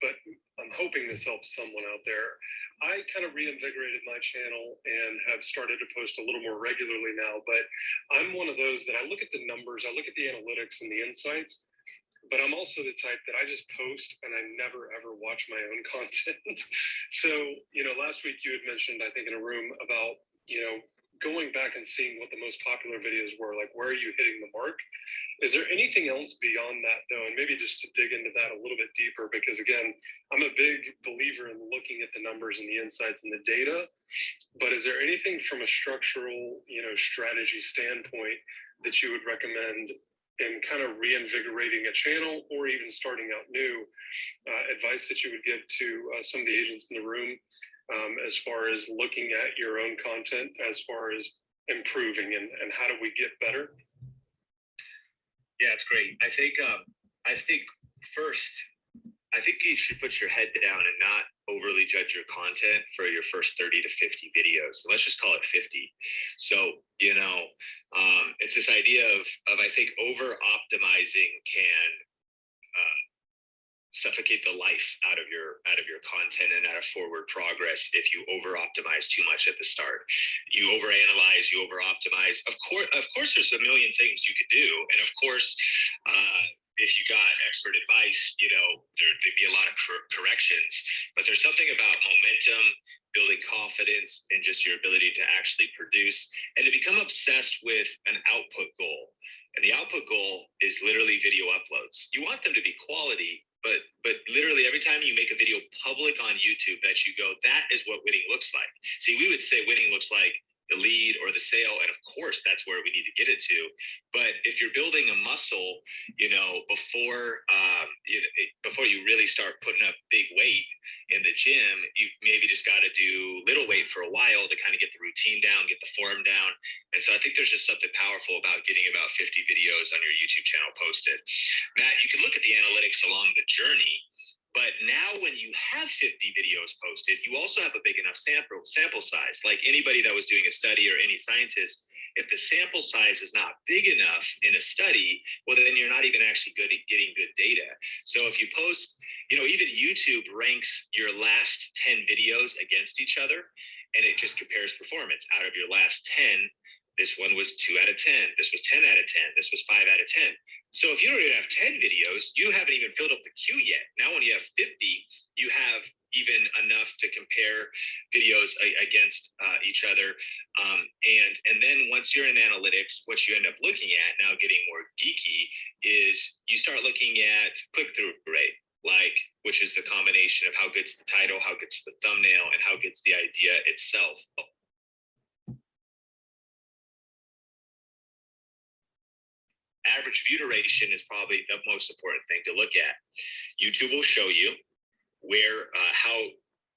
But I'm hoping this helps someone out there. I kind of reinvigorated my channel and have started to post a little more regularly now, but I'm one of those that I look at the numbers, I look at the analytics and the insights, but I'm also the type that I just post and I never ever watch my own content. So, last week you had mentioned, I think in a room about, going back and seeing what the most popular videos were, like where are you hitting the mark? Is there anything else beyond that though? And maybe just to dig into that a little bit deeper, because again, I'm a big believer in looking at the numbers and the insights and the data, but is there anything from a structural, strategy standpoint that you would recommend in kind of reinvigorating a channel, or even starting out new, advice that you would give to some of the agents in the room as far as looking at your own content, as far as improving and how do we get better? Yeah, it's great. I think first, I think you should put your head down and not overly judge your content for your first 30 to 50 videos. Let's just call it 50. So, it's this idea of I think over optimizing can suffocate the life out of your content and out of forward progress if you over optimize too much at the start. You overanalyze, you over optimize. Of course there's a million things you could do, and of course if you got expert advice, there'd be a lot of corrections, but there's something about momentum, building confidence, and just your ability to actually produce and to become obsessed with an output goal. And the output goal is literally video uploads. You want them to be quality, but literally every time you make a video public on YouTube that you go, that is what winning looks like. See, we would say winning looks like the lead or the sale, and of course that's where we need to get it to. But if you're building a muscle, before you really start putting up big weight in the gym, you maybe just got to do little weight for a while to kind of get the routine down, get the form down. And so I think there's just something powerful about getting about 50 videos on your YouTube channel posted. Matt, you can look at the analytics along the journey, but now when you have 50 videos posted, you also have a big enough sample size. Like anybody that was doing a study or any scientist, if the sample size is not big enough in a study, well, then you're not even actually good at getting good data. So if you post, even YouTube ranks your last 10 videos against each other, and it just compares performance. Out of your last 10, this one was 2 out of 10. This was 10 out of 10. This was 5 out of 10. So if you don't even have 10 videos, you haven't even filled up the queue yet. Now when you have 50, you have even enough to compare videos against each other. And then once you're in analytics, what you end up looking at, now getting more geeky, is you start looking at click-through rate, which is the combination of how good's the title, how good's the thumbnail, and how good's the idea itself. Average view duration is probably the most important thing to look at. YouTube will show you how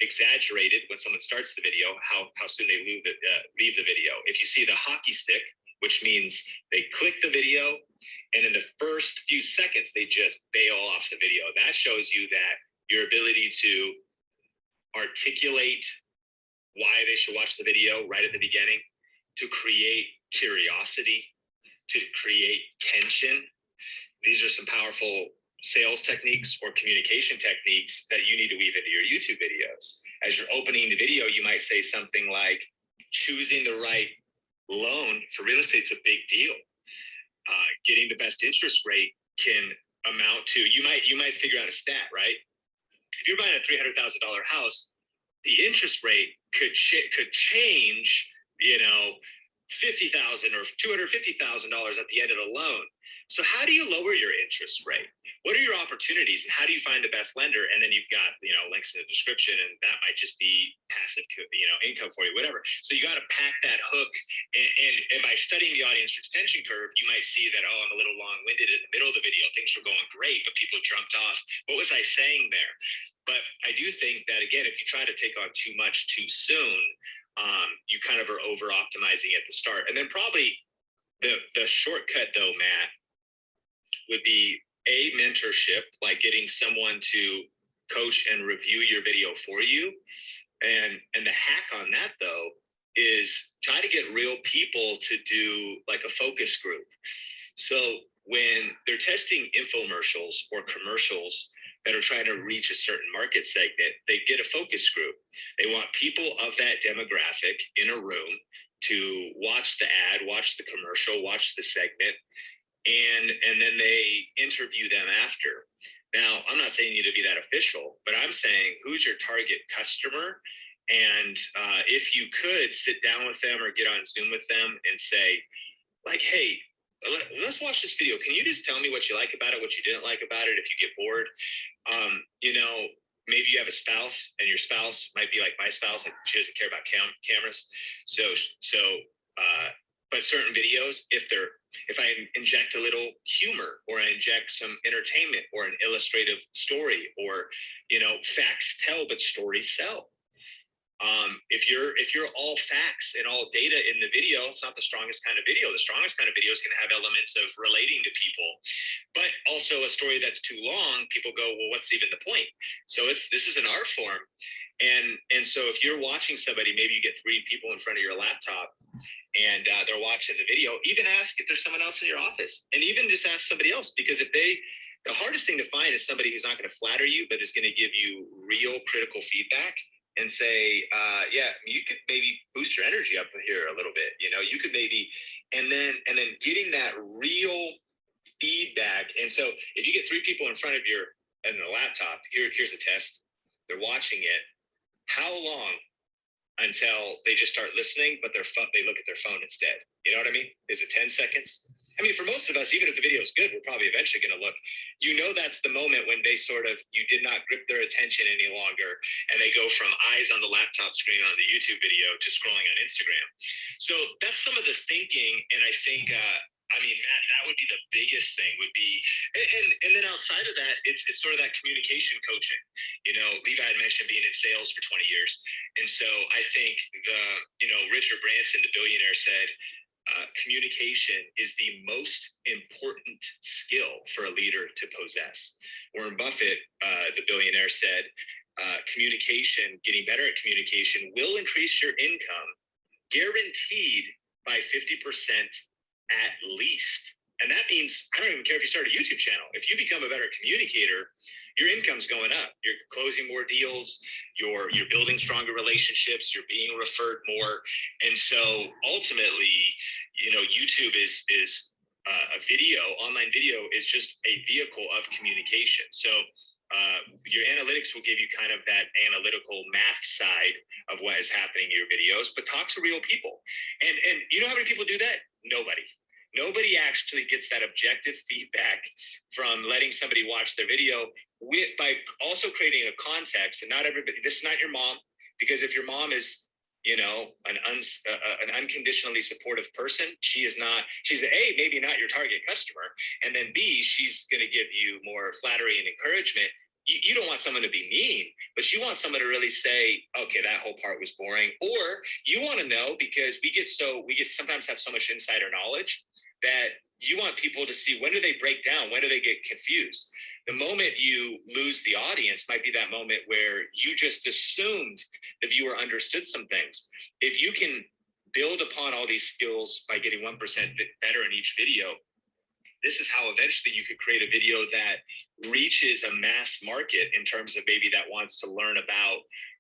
exaggerated when someone starts the video, how soon they leave the video. If you see the hockey stick, which means they click the video and in the first few seconds they just bail off the video, that shows you that your ability to articulate why they should watch the video right at the beginning, to create curiosity, to create tension. These are some powerful sales techniques or communication techniques that you need to weave into your YouTube videos. As you're opening the video, you might say something like, choosing the right loan for real estate's a big deal. Getting the best interest rate can amount to, you might figure out a stat, right? If you're buying a $300,000 house, the interest rate could change, $50,000 or $250,000 at the end of the loan. So how do you lower your interest rate? What are your opportunities, and how do you find the best lender? And then you've got, links in the description, and that might just be passive, income for you, whatever. So you got to pack that hook, and by studying the audience retention curve, you might see that, I'm a little long-winded in the middle of the video. Things were going great, but people jumped off. What was I saying there? But I do think that, again, if you try to take on too much too soon, you kind of are over optimizing at the start. And then probably the shortcut though, Matt, would be a mentorship, like getting someone to coach and review your video for you. And the hack on that though is try to get real people to do like a focus group. So when they're testing infomercials or commercials that are trying to reach a certain market segment, they get a focus group. They want people of that demographic in a room to watch the ad, watch the commercial, watch the segment, and then they interview them after. Now, I'm not saying you need to be that official, but I'm saying who's your target customer? And if you could sit down with them or get on Zoom with them and say, like, hey, let's watch this video. Can you just tell me what you like about it, what you didn't like about it if you get bored? Maybe you have a spouse, and your spouse might be like my spouse, like she doesn't care about cameras. But certain videos, if I inject a little humor, or I inject some entertainment, or an illustrative story, or facts tell but stories sell. If you're all facts and all data in the video, it's not the strongest kind of video. The strongest kind of video is going to have elements of relating to people, but also a story that's too long. People go, well, what's even the point? So this is an art form, and so if you're watching somebody, maybe you get 3 people in front of your laptop, and they're watching the video. Even ask if there's someone else in your office, and even just ask somebody else, because the hardest thing to find is somebody who's not going to flatter you, but is going to give you real critical feedback and say, yeah, you could maybe boost your energy up here a little bit. You could maybe, and then getting that real feedback. And so if you get 3 people in front of a laptop, here's a test. They're watching it. How long until they just start listening, but they look at their phone instead? You know what I mean? Is it 10 seconds? I mean, for most of us, even if the video is good, we're probably eventually going to look. That's the moment when you did not grip their attention any longer, and they go from eyes on the laptop screen on the YouTube video to scrolling on Instagram. So that's some of the thinking, and I think, Matt, that would be the biggest thing. Would be, and then outside of that, it's sort of that communication coaching. Levi had mentioned being in sales for 20 years, and so I think Richard Branson, the billionaire, said, communication is the most important skill for a leader to possess. Warren Buffett, the billionaire, said, getting better at communication will increase your income guaranteed by 50% at least. And that means, I don't even care if you start a YouTube channel. If you become a better communicator, your income's going up. You're closing more deals. You're building stronger relationships. You're being referred more. And so ultimately, YouTube is a video. Online video is just a vehicle of communication. So your analytics will give you kind of that analytical math side of what is happening in your videos, but talk to real people. And you know how many people do that? Nobody actually gets that objective feedback from letting somebody watch their video by also creating a context. And not everybody, this is not your mom, because if your mom is, an unconditionally supportive person, she's A, maybe not your target customer. And then B, she's going to give you more flattery and encouragement. You don't want someone to be mean, but you want someone to really say, okay, that whole part was boring. Or you want to know, because we sometimes have so much insider knowledge that you want people to see, when do they break down? When do they get confused? The moment you lose the audience might be that moment where you just assumed the viewer understood some things. If you can build upon all these skills by getting 1% better in each video, this is how eventually you could create a video that reaches a mass market in terms of maybe that wants to learn about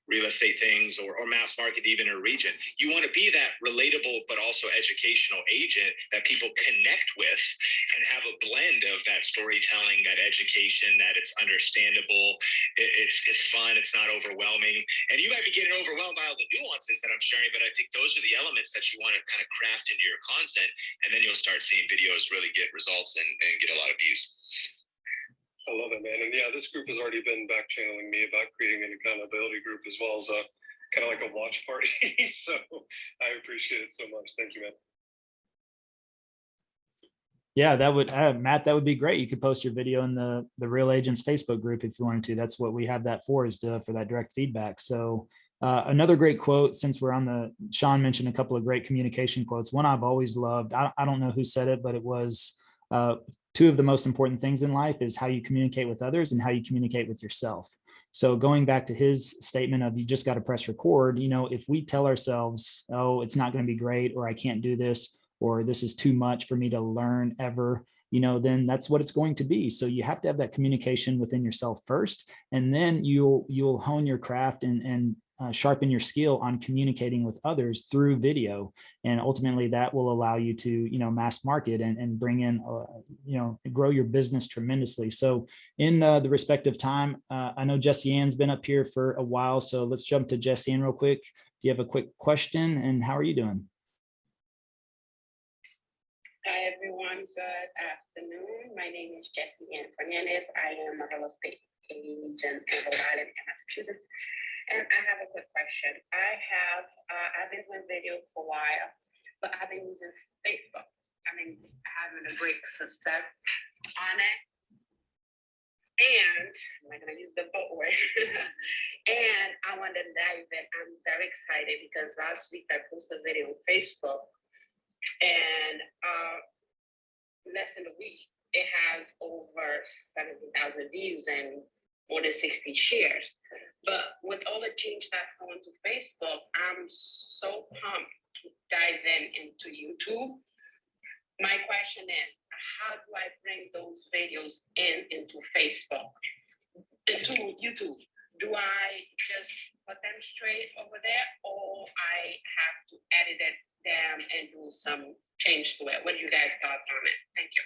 real estate things, or mass market, even a region. You want to be that relatable but also educational agent that people connect with, and have a blend of that storytelling, that education, that it's understandable, it's fun, it's not overwhelming. And you might be getting overwhelmed by all the nuances that I'm sharing, but I think those are the elements that you want to kind of craft into your content, and then you'll start seeing videos really get results and get a lot of views. I love it, man. And yeah, this group has already been back channeling me about creating an accountability group, as well as a kind of like a watch party. So I appreciate it so much. Thank you, man. Yeah, that would, Matt, that would be great. You could post your video in the Real Agents Facebook group if you wanted to. That's what we have that for, is for that direct feedback. So another great quote, since we're on Sean mentioned a couple of great communication quotes. One I've always loved, I don't know who said it, but it was, 2 of the most important things in life is how you communicate with others and how you communicate with yourself. So going back to his statement of, you just got to press record, if we tell ourselves, oh, it's not going to be great, or I can't do this, or this is too much for me to learn ever, then that's what it's going to be. So you have to have that communication within yourself first, and then you'll hone your craft and sharpen your skill on communicating with others through video. And ultimately that will allow you to, mass market and bring in, grow your business tremendously. So in the respective time, I know Jesse Ann's been up here for a while, so let's jump to Jesse Ann real quick. Do you have a quick question, and how are you doing? Hi, everyone. Good afternoon. My name is Jessie Ann Fernandez. I am a real estate agent in Rhode Island and Massachusetts. And I have a quick question. I've been doing video for a while, but I've been using Facebook. Having a great success on it. And I'm not going to use the boat word. And I want to dive in. I'm very excited because last week I posted a video on Facebook, and less than a week, it has over 70,000 views and more than 60 shares. But with all the change that's going to Facebook, I'm so pumped to dive into YouTube. My question is, how do I bring those videos into Facebook, into YouTube? Do I just put them straight over there, or I have to edit them and do some change to it? What do you guys thoughts on it? Thank you.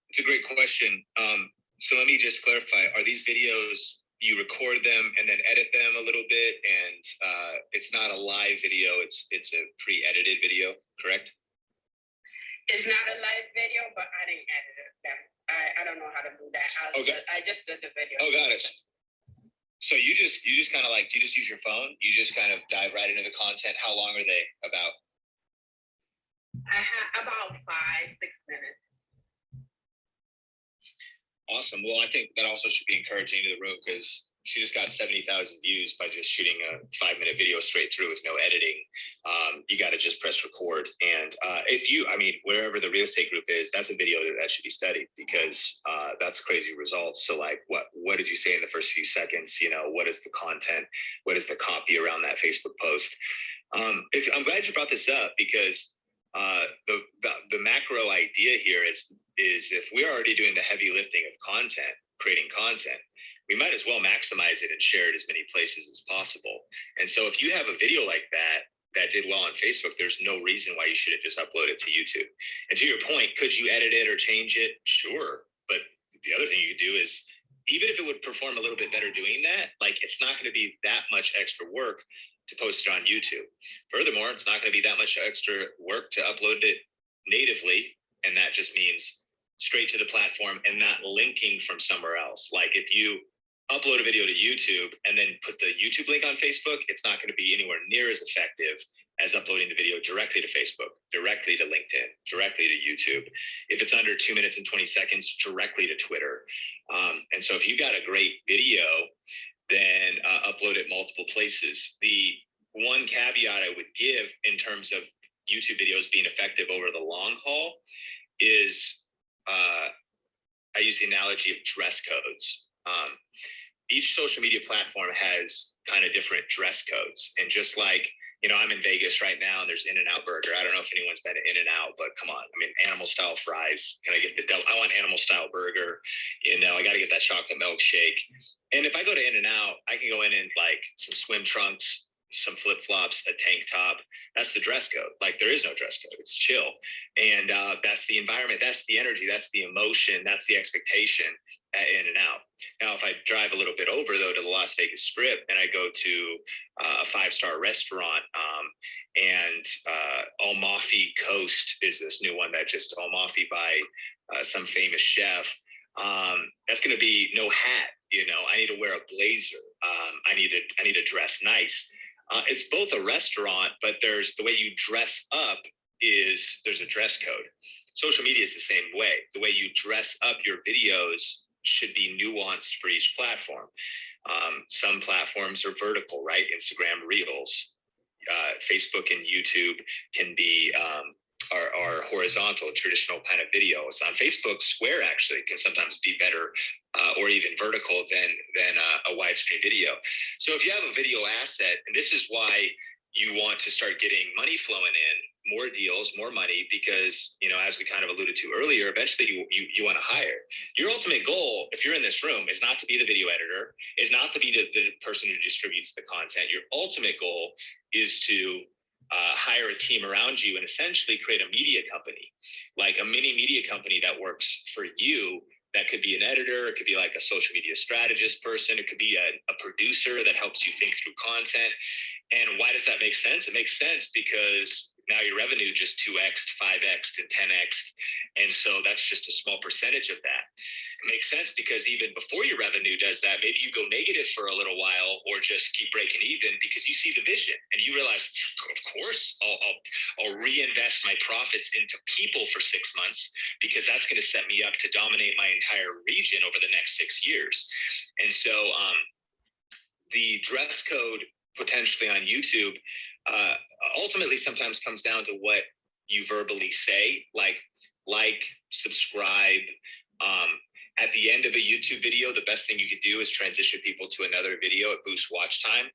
It's a great question. So let me just clarify, are these videos, you record them and then edit them a little bit, and it's not a live video, it's a pre-edited video, correct? It's not a live video, but I didn't edit them. I don't know how to do that. I just did the video. Oh, got it. So you just kind of like, do you just use your phone? You just kind of dive right into the content. How long are they about? I have about 5-6 minutes. Awesome. Well, I think that also should be encouraging to the room, because she just got 70,000 views by just shooting a 5-minute video straight through with no editing. You got to just press record. And wherever the real estate group is, that's a video that should be studied, because that's crazy results. So like, what did you say in the first few seconds? What is the content? What is the copy around that Facebook post? I'm glad you brought this up, because the macro idea here is if we're already doing the heavy lifting of content, creating content, we might as well maximize it and share it as many places as possible. And so if you have a video like that did well on Facebook, there's no reason why you shouldn't just upload it to YouTube. And to your point, could you edit it or change it? Sure. But the other thing you could do is, even if it would perform a little bit better doing that, like, it's not going to be that much extra work to post it on YouTube. Furthermore, it's not going to be that much extra work to upload it natively. And that just means straight to the platform and not linking from somewhere else. Like, if you upload a video to YouTube and then put the YouTube link on Facebook, it's not going to be anywhere near as effective as uploading the video directly to Facebook, directly to LinkedIn, directly to YouTube. If it's under 2 minutes and 20 seconds, directly to Twitter. And so if you've got a great video, then upload it multiple places. The one caveat I would give in terms of YouTube videos being effective over the long haul is, I use the analogy of dress codes. Each social media platform has kind of different dress codes. And just like, I'm in Vegas right now, and there's In-N-Out Burger. I don't know if anyone's been to In-N-Out, but come on. I mean, animal style fries. Can I get I want animal style burger. I got to get that chocolate milkshake. And if I go to In-N-Out, I can go in like some swim trunks, some flip-flops, a tank top. That's the dress code. Like, there is no dress code. It's chill. And that's the environment. That's the energy. That's the emotion. That's the expectation at In-N-Out. Now, if I drive a little bit over, though, to the Las Vegas Strip, and I go to a 5-star restaurant, and Amalfi Coast is this new one that just Amalfi by some famous chef. That's going to be no hat. I need to wear a blazer. I need to dress nice. It's both a restaurant, but there's the way you dress up there's a dress code. Social media is the same way. The way you dress up your videos should be nuanced for each platform. Some platforms are vertical, right? Instagram Reels, Facebook and YouTube can be are horizontal, traditional kind of videos. On Facebook, square actually can sometimes be better, or even vertical than a widescreen video. So if you have a video asset, and this is why you want to start getting money flowing in, more deals, more money, because, as we kind of alluded to earlier, eventually you want to hire. Your ultimate goal, if you're in this room, is not to be the video editor, is not to be the person who distributes the content. Your ultimate goal is to hire a team around you and essentially create a media company, like a mini media company that works for you. That could be an editor. It could be like a social media strategist person. It could be a producer that helps you think through content. And why does that make sense? It makes sense because now your revenue just 2x, 5x, and 10x. And so that's just a small percentage of that. It makes sense because even before your revenue does that, maybe you go negative for a little while or just keep breaking even because you see the vision and you realize, of course, I'll reinvest my profits into people for 6 months because that's going to set me up to dominate my entire region over the next 6 years. And so the dress code potentially on YouTube ultimately sometimes comes down to what you verbally say, like, subscribe. At the end of a YouTube video, the best thing you could do is transition people to another video. It boosts watch time,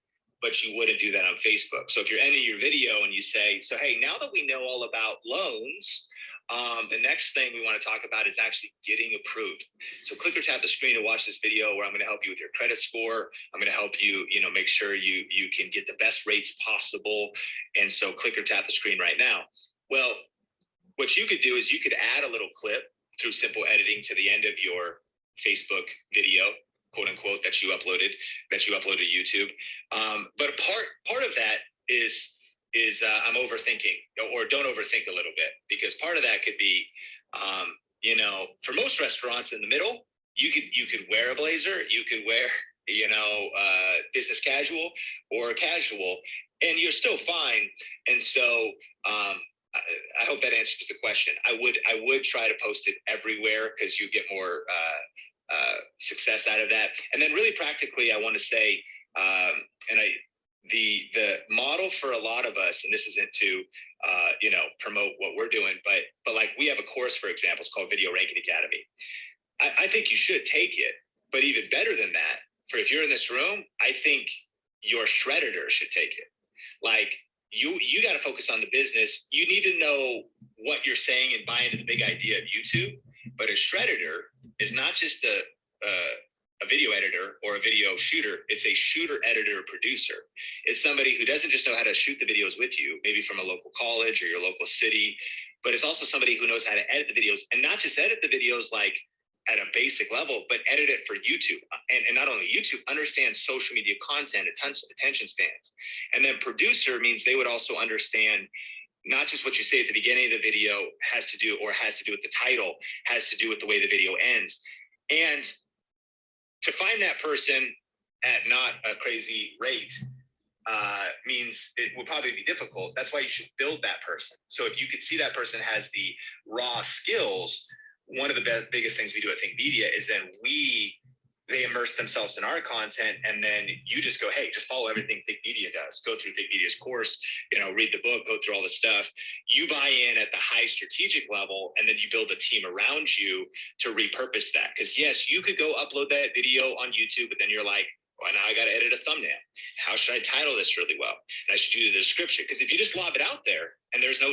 but you wouldn't do that on Facebook. So if you're ending your video and you say, so, hey, now that we know all about loans, the next thing we want to talk about is actually getting approved. So click or tap the screen to watch this video where I'm going to help you with your credit score. I'm going to help you, make sure you can get the best rates possible. And so click or tap the screen right now. Well, what you could do is you could add a little clip through simple editing to the end of your Facebook video, quote unquote, that you uploaded to YouTube. But part of that is I'm overthinking, or don't overthink a little bit, because part of that could be, for most restaurants in the middle, you could wear a blazer, you could wear, business casual or casual, and you're still fine. And so, I hope that answers the question. I would try to post it everywhere because you get more success out of that. And then really practically, I want to say, the model for a lot of us, and this isn't to promote what we're doing, but like we have a course, for example, it's called Video Ranking Academy. I think you should take it, but even better than that, for if you're in this room, I think your shredder should take it. Like, you got to focus on the business. You need to know what you're saying and buy into the big idea of YouTube. But a shredder is not just a video editor or a video shooter. It's a shooter, editor, producer. It's somebody who doesn't just know how to shoot the videos with you, maybe from a local college or your local city, but it's also somebody who knows how to edit the videos, and not just edit the videos like at a basic level, but edit it for YouTube. And not only YouTube, understand social media content, attention spans. And then producer means they would also understand not just what you say at the beginning of the video has to do with the title, has to do with the way the video ends. And to find that person at not a crazy rate means it will probably be difficult. That's why you should build that person. So if you could see that person has the raw skills, one of the biggest things we do at Think Media is then they immerse themselves in our content, and then you just go, hey, just follow everything Think Media does. Go through Think Media's course, read the book, go through all the stuff. You buy in at the high strategic level, and then you build a team around you to repurpose that. Because yes, you could go upload that video on YouTube, but then you're like, well, now I got to edit a thumbnail. How should I title this really well? And I should do the description. Because if you just lob it out there and there is no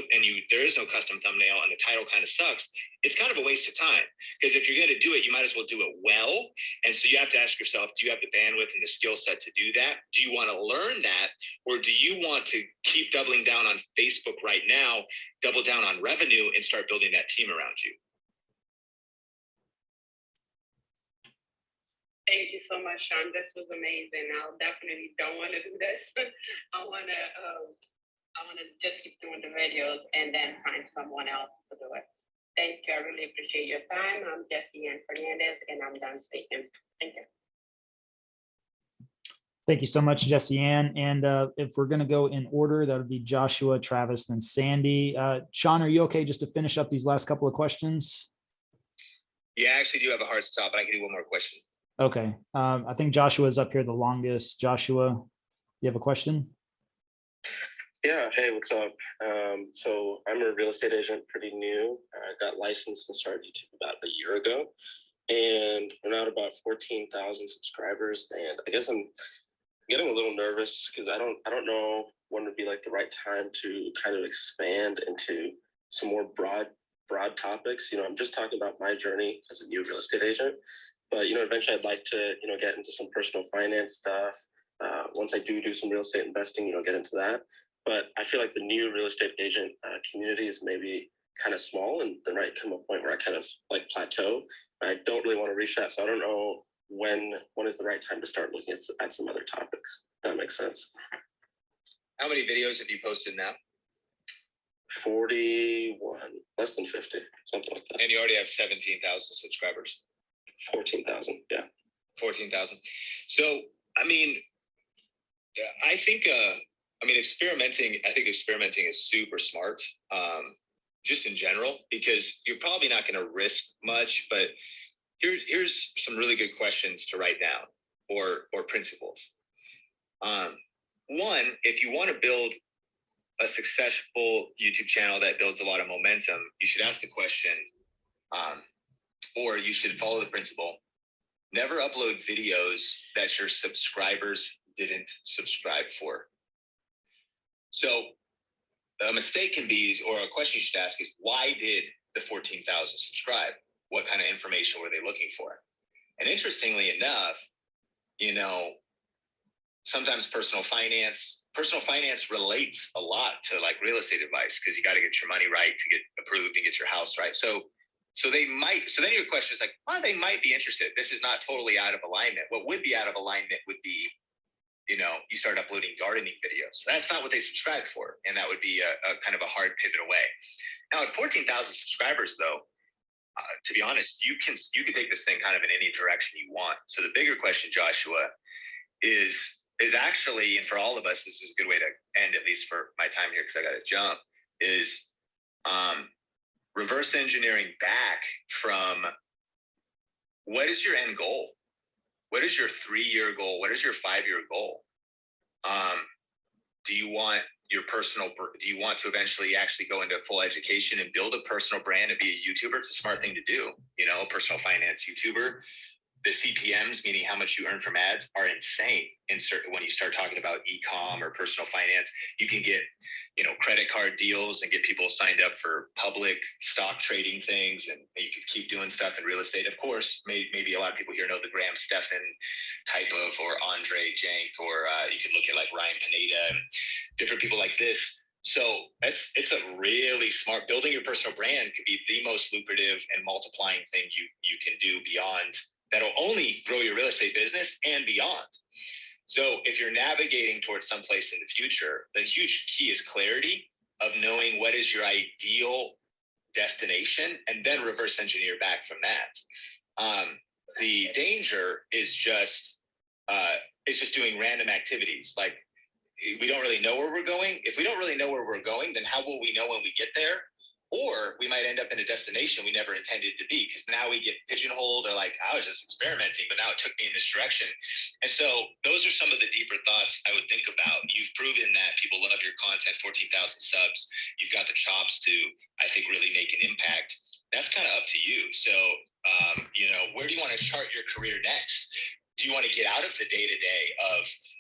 custom thumbnail and the title kind of sucks, it's kind of a waste of time. Because if you're going to do it, you might as well do it well. And so you have to ask yourself, do you have the bandwidth and the skill set to do that? Do you want to learn that? Or do you want to keep doubling down on Facebook right now, double down on revenue, and start building that team around you? Thank you so much, Sean. This was amazing. I'll definitely don't want to do this. I want to just keep doing the videos and then find someone else to do it. Thank you. I really appreciate your time. I'm Jessie Ann Fernandez, and I'm done speaking. Thank you. Thank you so much, Jessie Ann. And if we're going to go in order, that would be Joshua, Travis, then Sandy. Sean, are you okay just to finish up these last couple of questions? Yeah, I actually do have a hard stop, but I can do one more question. Okay. I think Joshua is up here the longest. Joshua, you have a question? Yeah. Hey, what's up? So I'm a real estate agent, pretty new. I got licensed and started YouTube about a year ago, and I'm at about 14,000 subscribers. And I guess I'm getting a little nervous because I don't know when would be like the right time to kind of expand into some more broad topics. I'm just talking about my journey as a new real estate agent. But, eventually I'd like to, get into some personal finance stuff. Once I do some real estate investing, get into that. But I feel like the new real estate agent community is maybe kind of small, and there might come a point where I kind of like plateau. I don't really want to reach that. So I don't know when is the right time to start looking at some other topics. If that makes sense. How many videos have you posted now? 41, less than 50, something like that. And you already have 17,000 subscribers. 14,000, yeah. 14,000. So, I think experimenting is super smart, just in general, because you're probably not going to risk much, but here's some really good questions to write down, or principles. One, if you want to build a successful YouTube channel that builds a lot of momentum, you should ask the question, or you should follow the principle: never upload videos that your subscribers didn't subscribe for. So a mistake can be, or a question you should ask is, why did the 14,000 subscribe? What kind of information were they looking for? And interestingly enough, you know, sometimes personal finance relates a lot to like real estate advice, because you got to get your money right to get approved and get your house right. So then your question is like, well, they might be interested. This is not totally out of alignment. What would be out of alignment would be, you know, you start uploading gardening videos. That's not what they subscribed for. And that would be a kind of a hard pivot away. Now at 14,000 subscribers though, to be honest, you can take this thing kind of in any direction you want. So the bigger question, Joshua, is actually, and for all of us, this is a good way to end, at least for my time here, because I got to jump, is reverse engineering back from what is your end goal? What is your 3-year goal? What is your 5-year goal? Do you want to eventually actually go into full education and build a personal brand and be a YouTuber? It's a smart thing to do, you know, personal finance YouTuber. The CPMs, meaning how much you earn from ads, are insane. When you start talking about e-com or personal finance, you can get, you know, credit card deals and get people signed up for public stock trading things, and you can keep doing stuff in real estate. Of course, maybe a lot of people here know the Graham Stephan type of, or Andre Jank, or you can look at like Ryan Pineda and different people like this. So it's a really smart, building your personal brand could be the most lucrative and multiplying thing you can do beyond. That'll only grow your real estate business and beyond. So if you're navigating towards someplace in the future, the huge key is clarity of knowing what is your ideal destination, and then reverse engineer back from that. The danger is just doing random activities. Like, we don't really know where we're going. If we don't really know where we're going, then how will we know when we get there? Or we might end up in a destination we never intended to be, because now we get pigeonholed, or like, I was just experimenting, but now it took me in this direction. And so those are some of the deeper thoughts I would think about. You've proven that people love your content, 14,000 subs. You've got the chops to, I think, really make an impact. That's kind of up to you. So, you know, where do you want to chart your career next? Do you want to get out of the day-to-day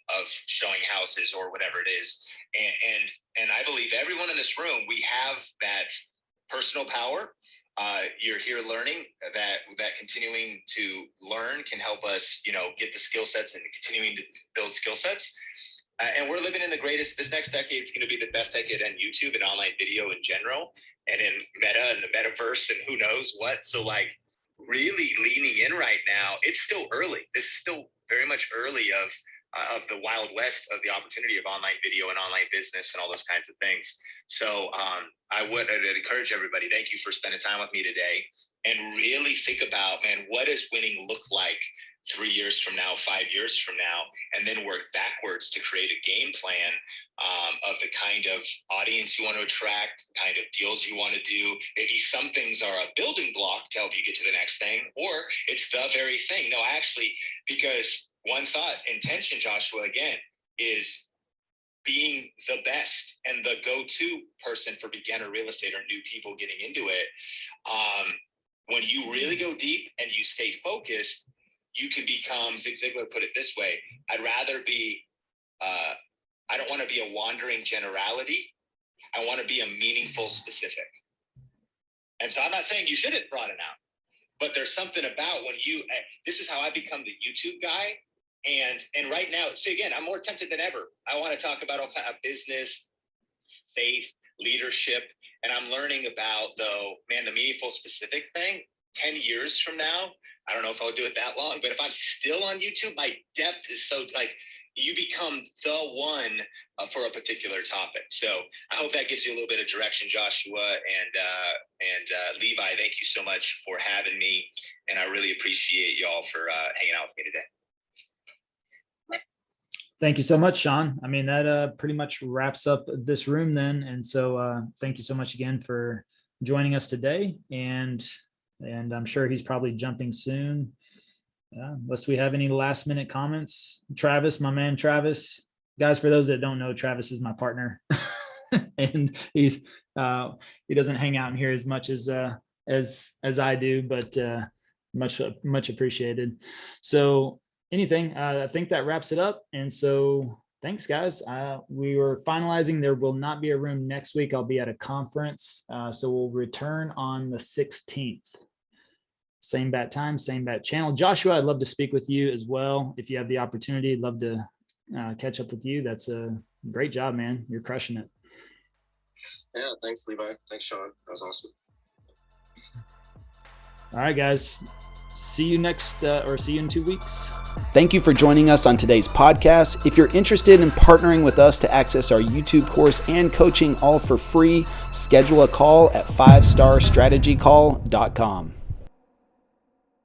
of showing houses or whatever it is? And I believe everyone in this room, we have that personal power. You're here learning. That continuing to learn can help us, you know, get the skill sets and continuing to build skill sets. And we're living in the greatest. This next decade is going to be the best decade on YouTube and online video in general, and in Meta and the metaverse and who knows what. So like, really leaning in right now. It's still early. This is still very much early of the Wild West of the opportunity of online video and online business and all those kinds of things. So I'd encourage everybody, thank you for spending time with me today, and really think about, man, what does winning look like 3 years from now, 5 years from now, and then work backwards to create a game plan of the kind of audience you want to attract, the kind of deals you want to do. Maybe some things are a building block to help you get to the next thing, or it's the very thing. No, actually, because one thought, intention, Joshua, again, is being the best and the go-to person for beginner real estate or new people getting into it. When you really go deep and you stay focused, you can become, Zig Ziglar put it this way, I'd rather be, I don't want to be a wandering generality. I want to be a meaningful specific. And so I'm not saying you shouldn't broaden out, but there's something about when you, this is how I become the YouTube guy. And right now, see, again, I'm more tempted than ever. I want to talk about all kind of business, faith, leadership. And I'm learning about, though, man, the meaningful specific thing, 10 years from now, I don't know if I'll do it that long, but if I'm still on YouTube, my depth is so, like, you become the one for a particular topic. So I hope that gives you a little bit of direction, Joshua, and Levi, thank you so much for having me. And I really appreciate y'all for hanging out with me today. Thank you so much, Sean. I mean, that pretty much wraps up this room then. And so thank you so much again for joining us today. And I'm sure he's probably jumping soon. Unless we have any last minute comments. Travis, my man, Travis, guys, for those that don't know, Travis is my partner, and he doesn't hang out in here as much as I do, but much appreciated. So anything, I think that wraps it up. And so thanks, guys. We were finalizing. There will not be a room next week. I'll be at a conference. So we'll return on the 16th. Same bat time, same bat channel. Joshua, I'd love to speak with you as well. If you have the opportunity, I'd love to catch up with you. That's a great job, man. You're crushing it. Yeah, thanks, Levi. Thanks, Sean. That was awesome. All right, guys. See you see you in 2 weeks. Thank you for joining us on today's podcast. If you're interested in partnering with us to access our YouTube course and coaching all for free, schedule a call at 5starstrategycall.com.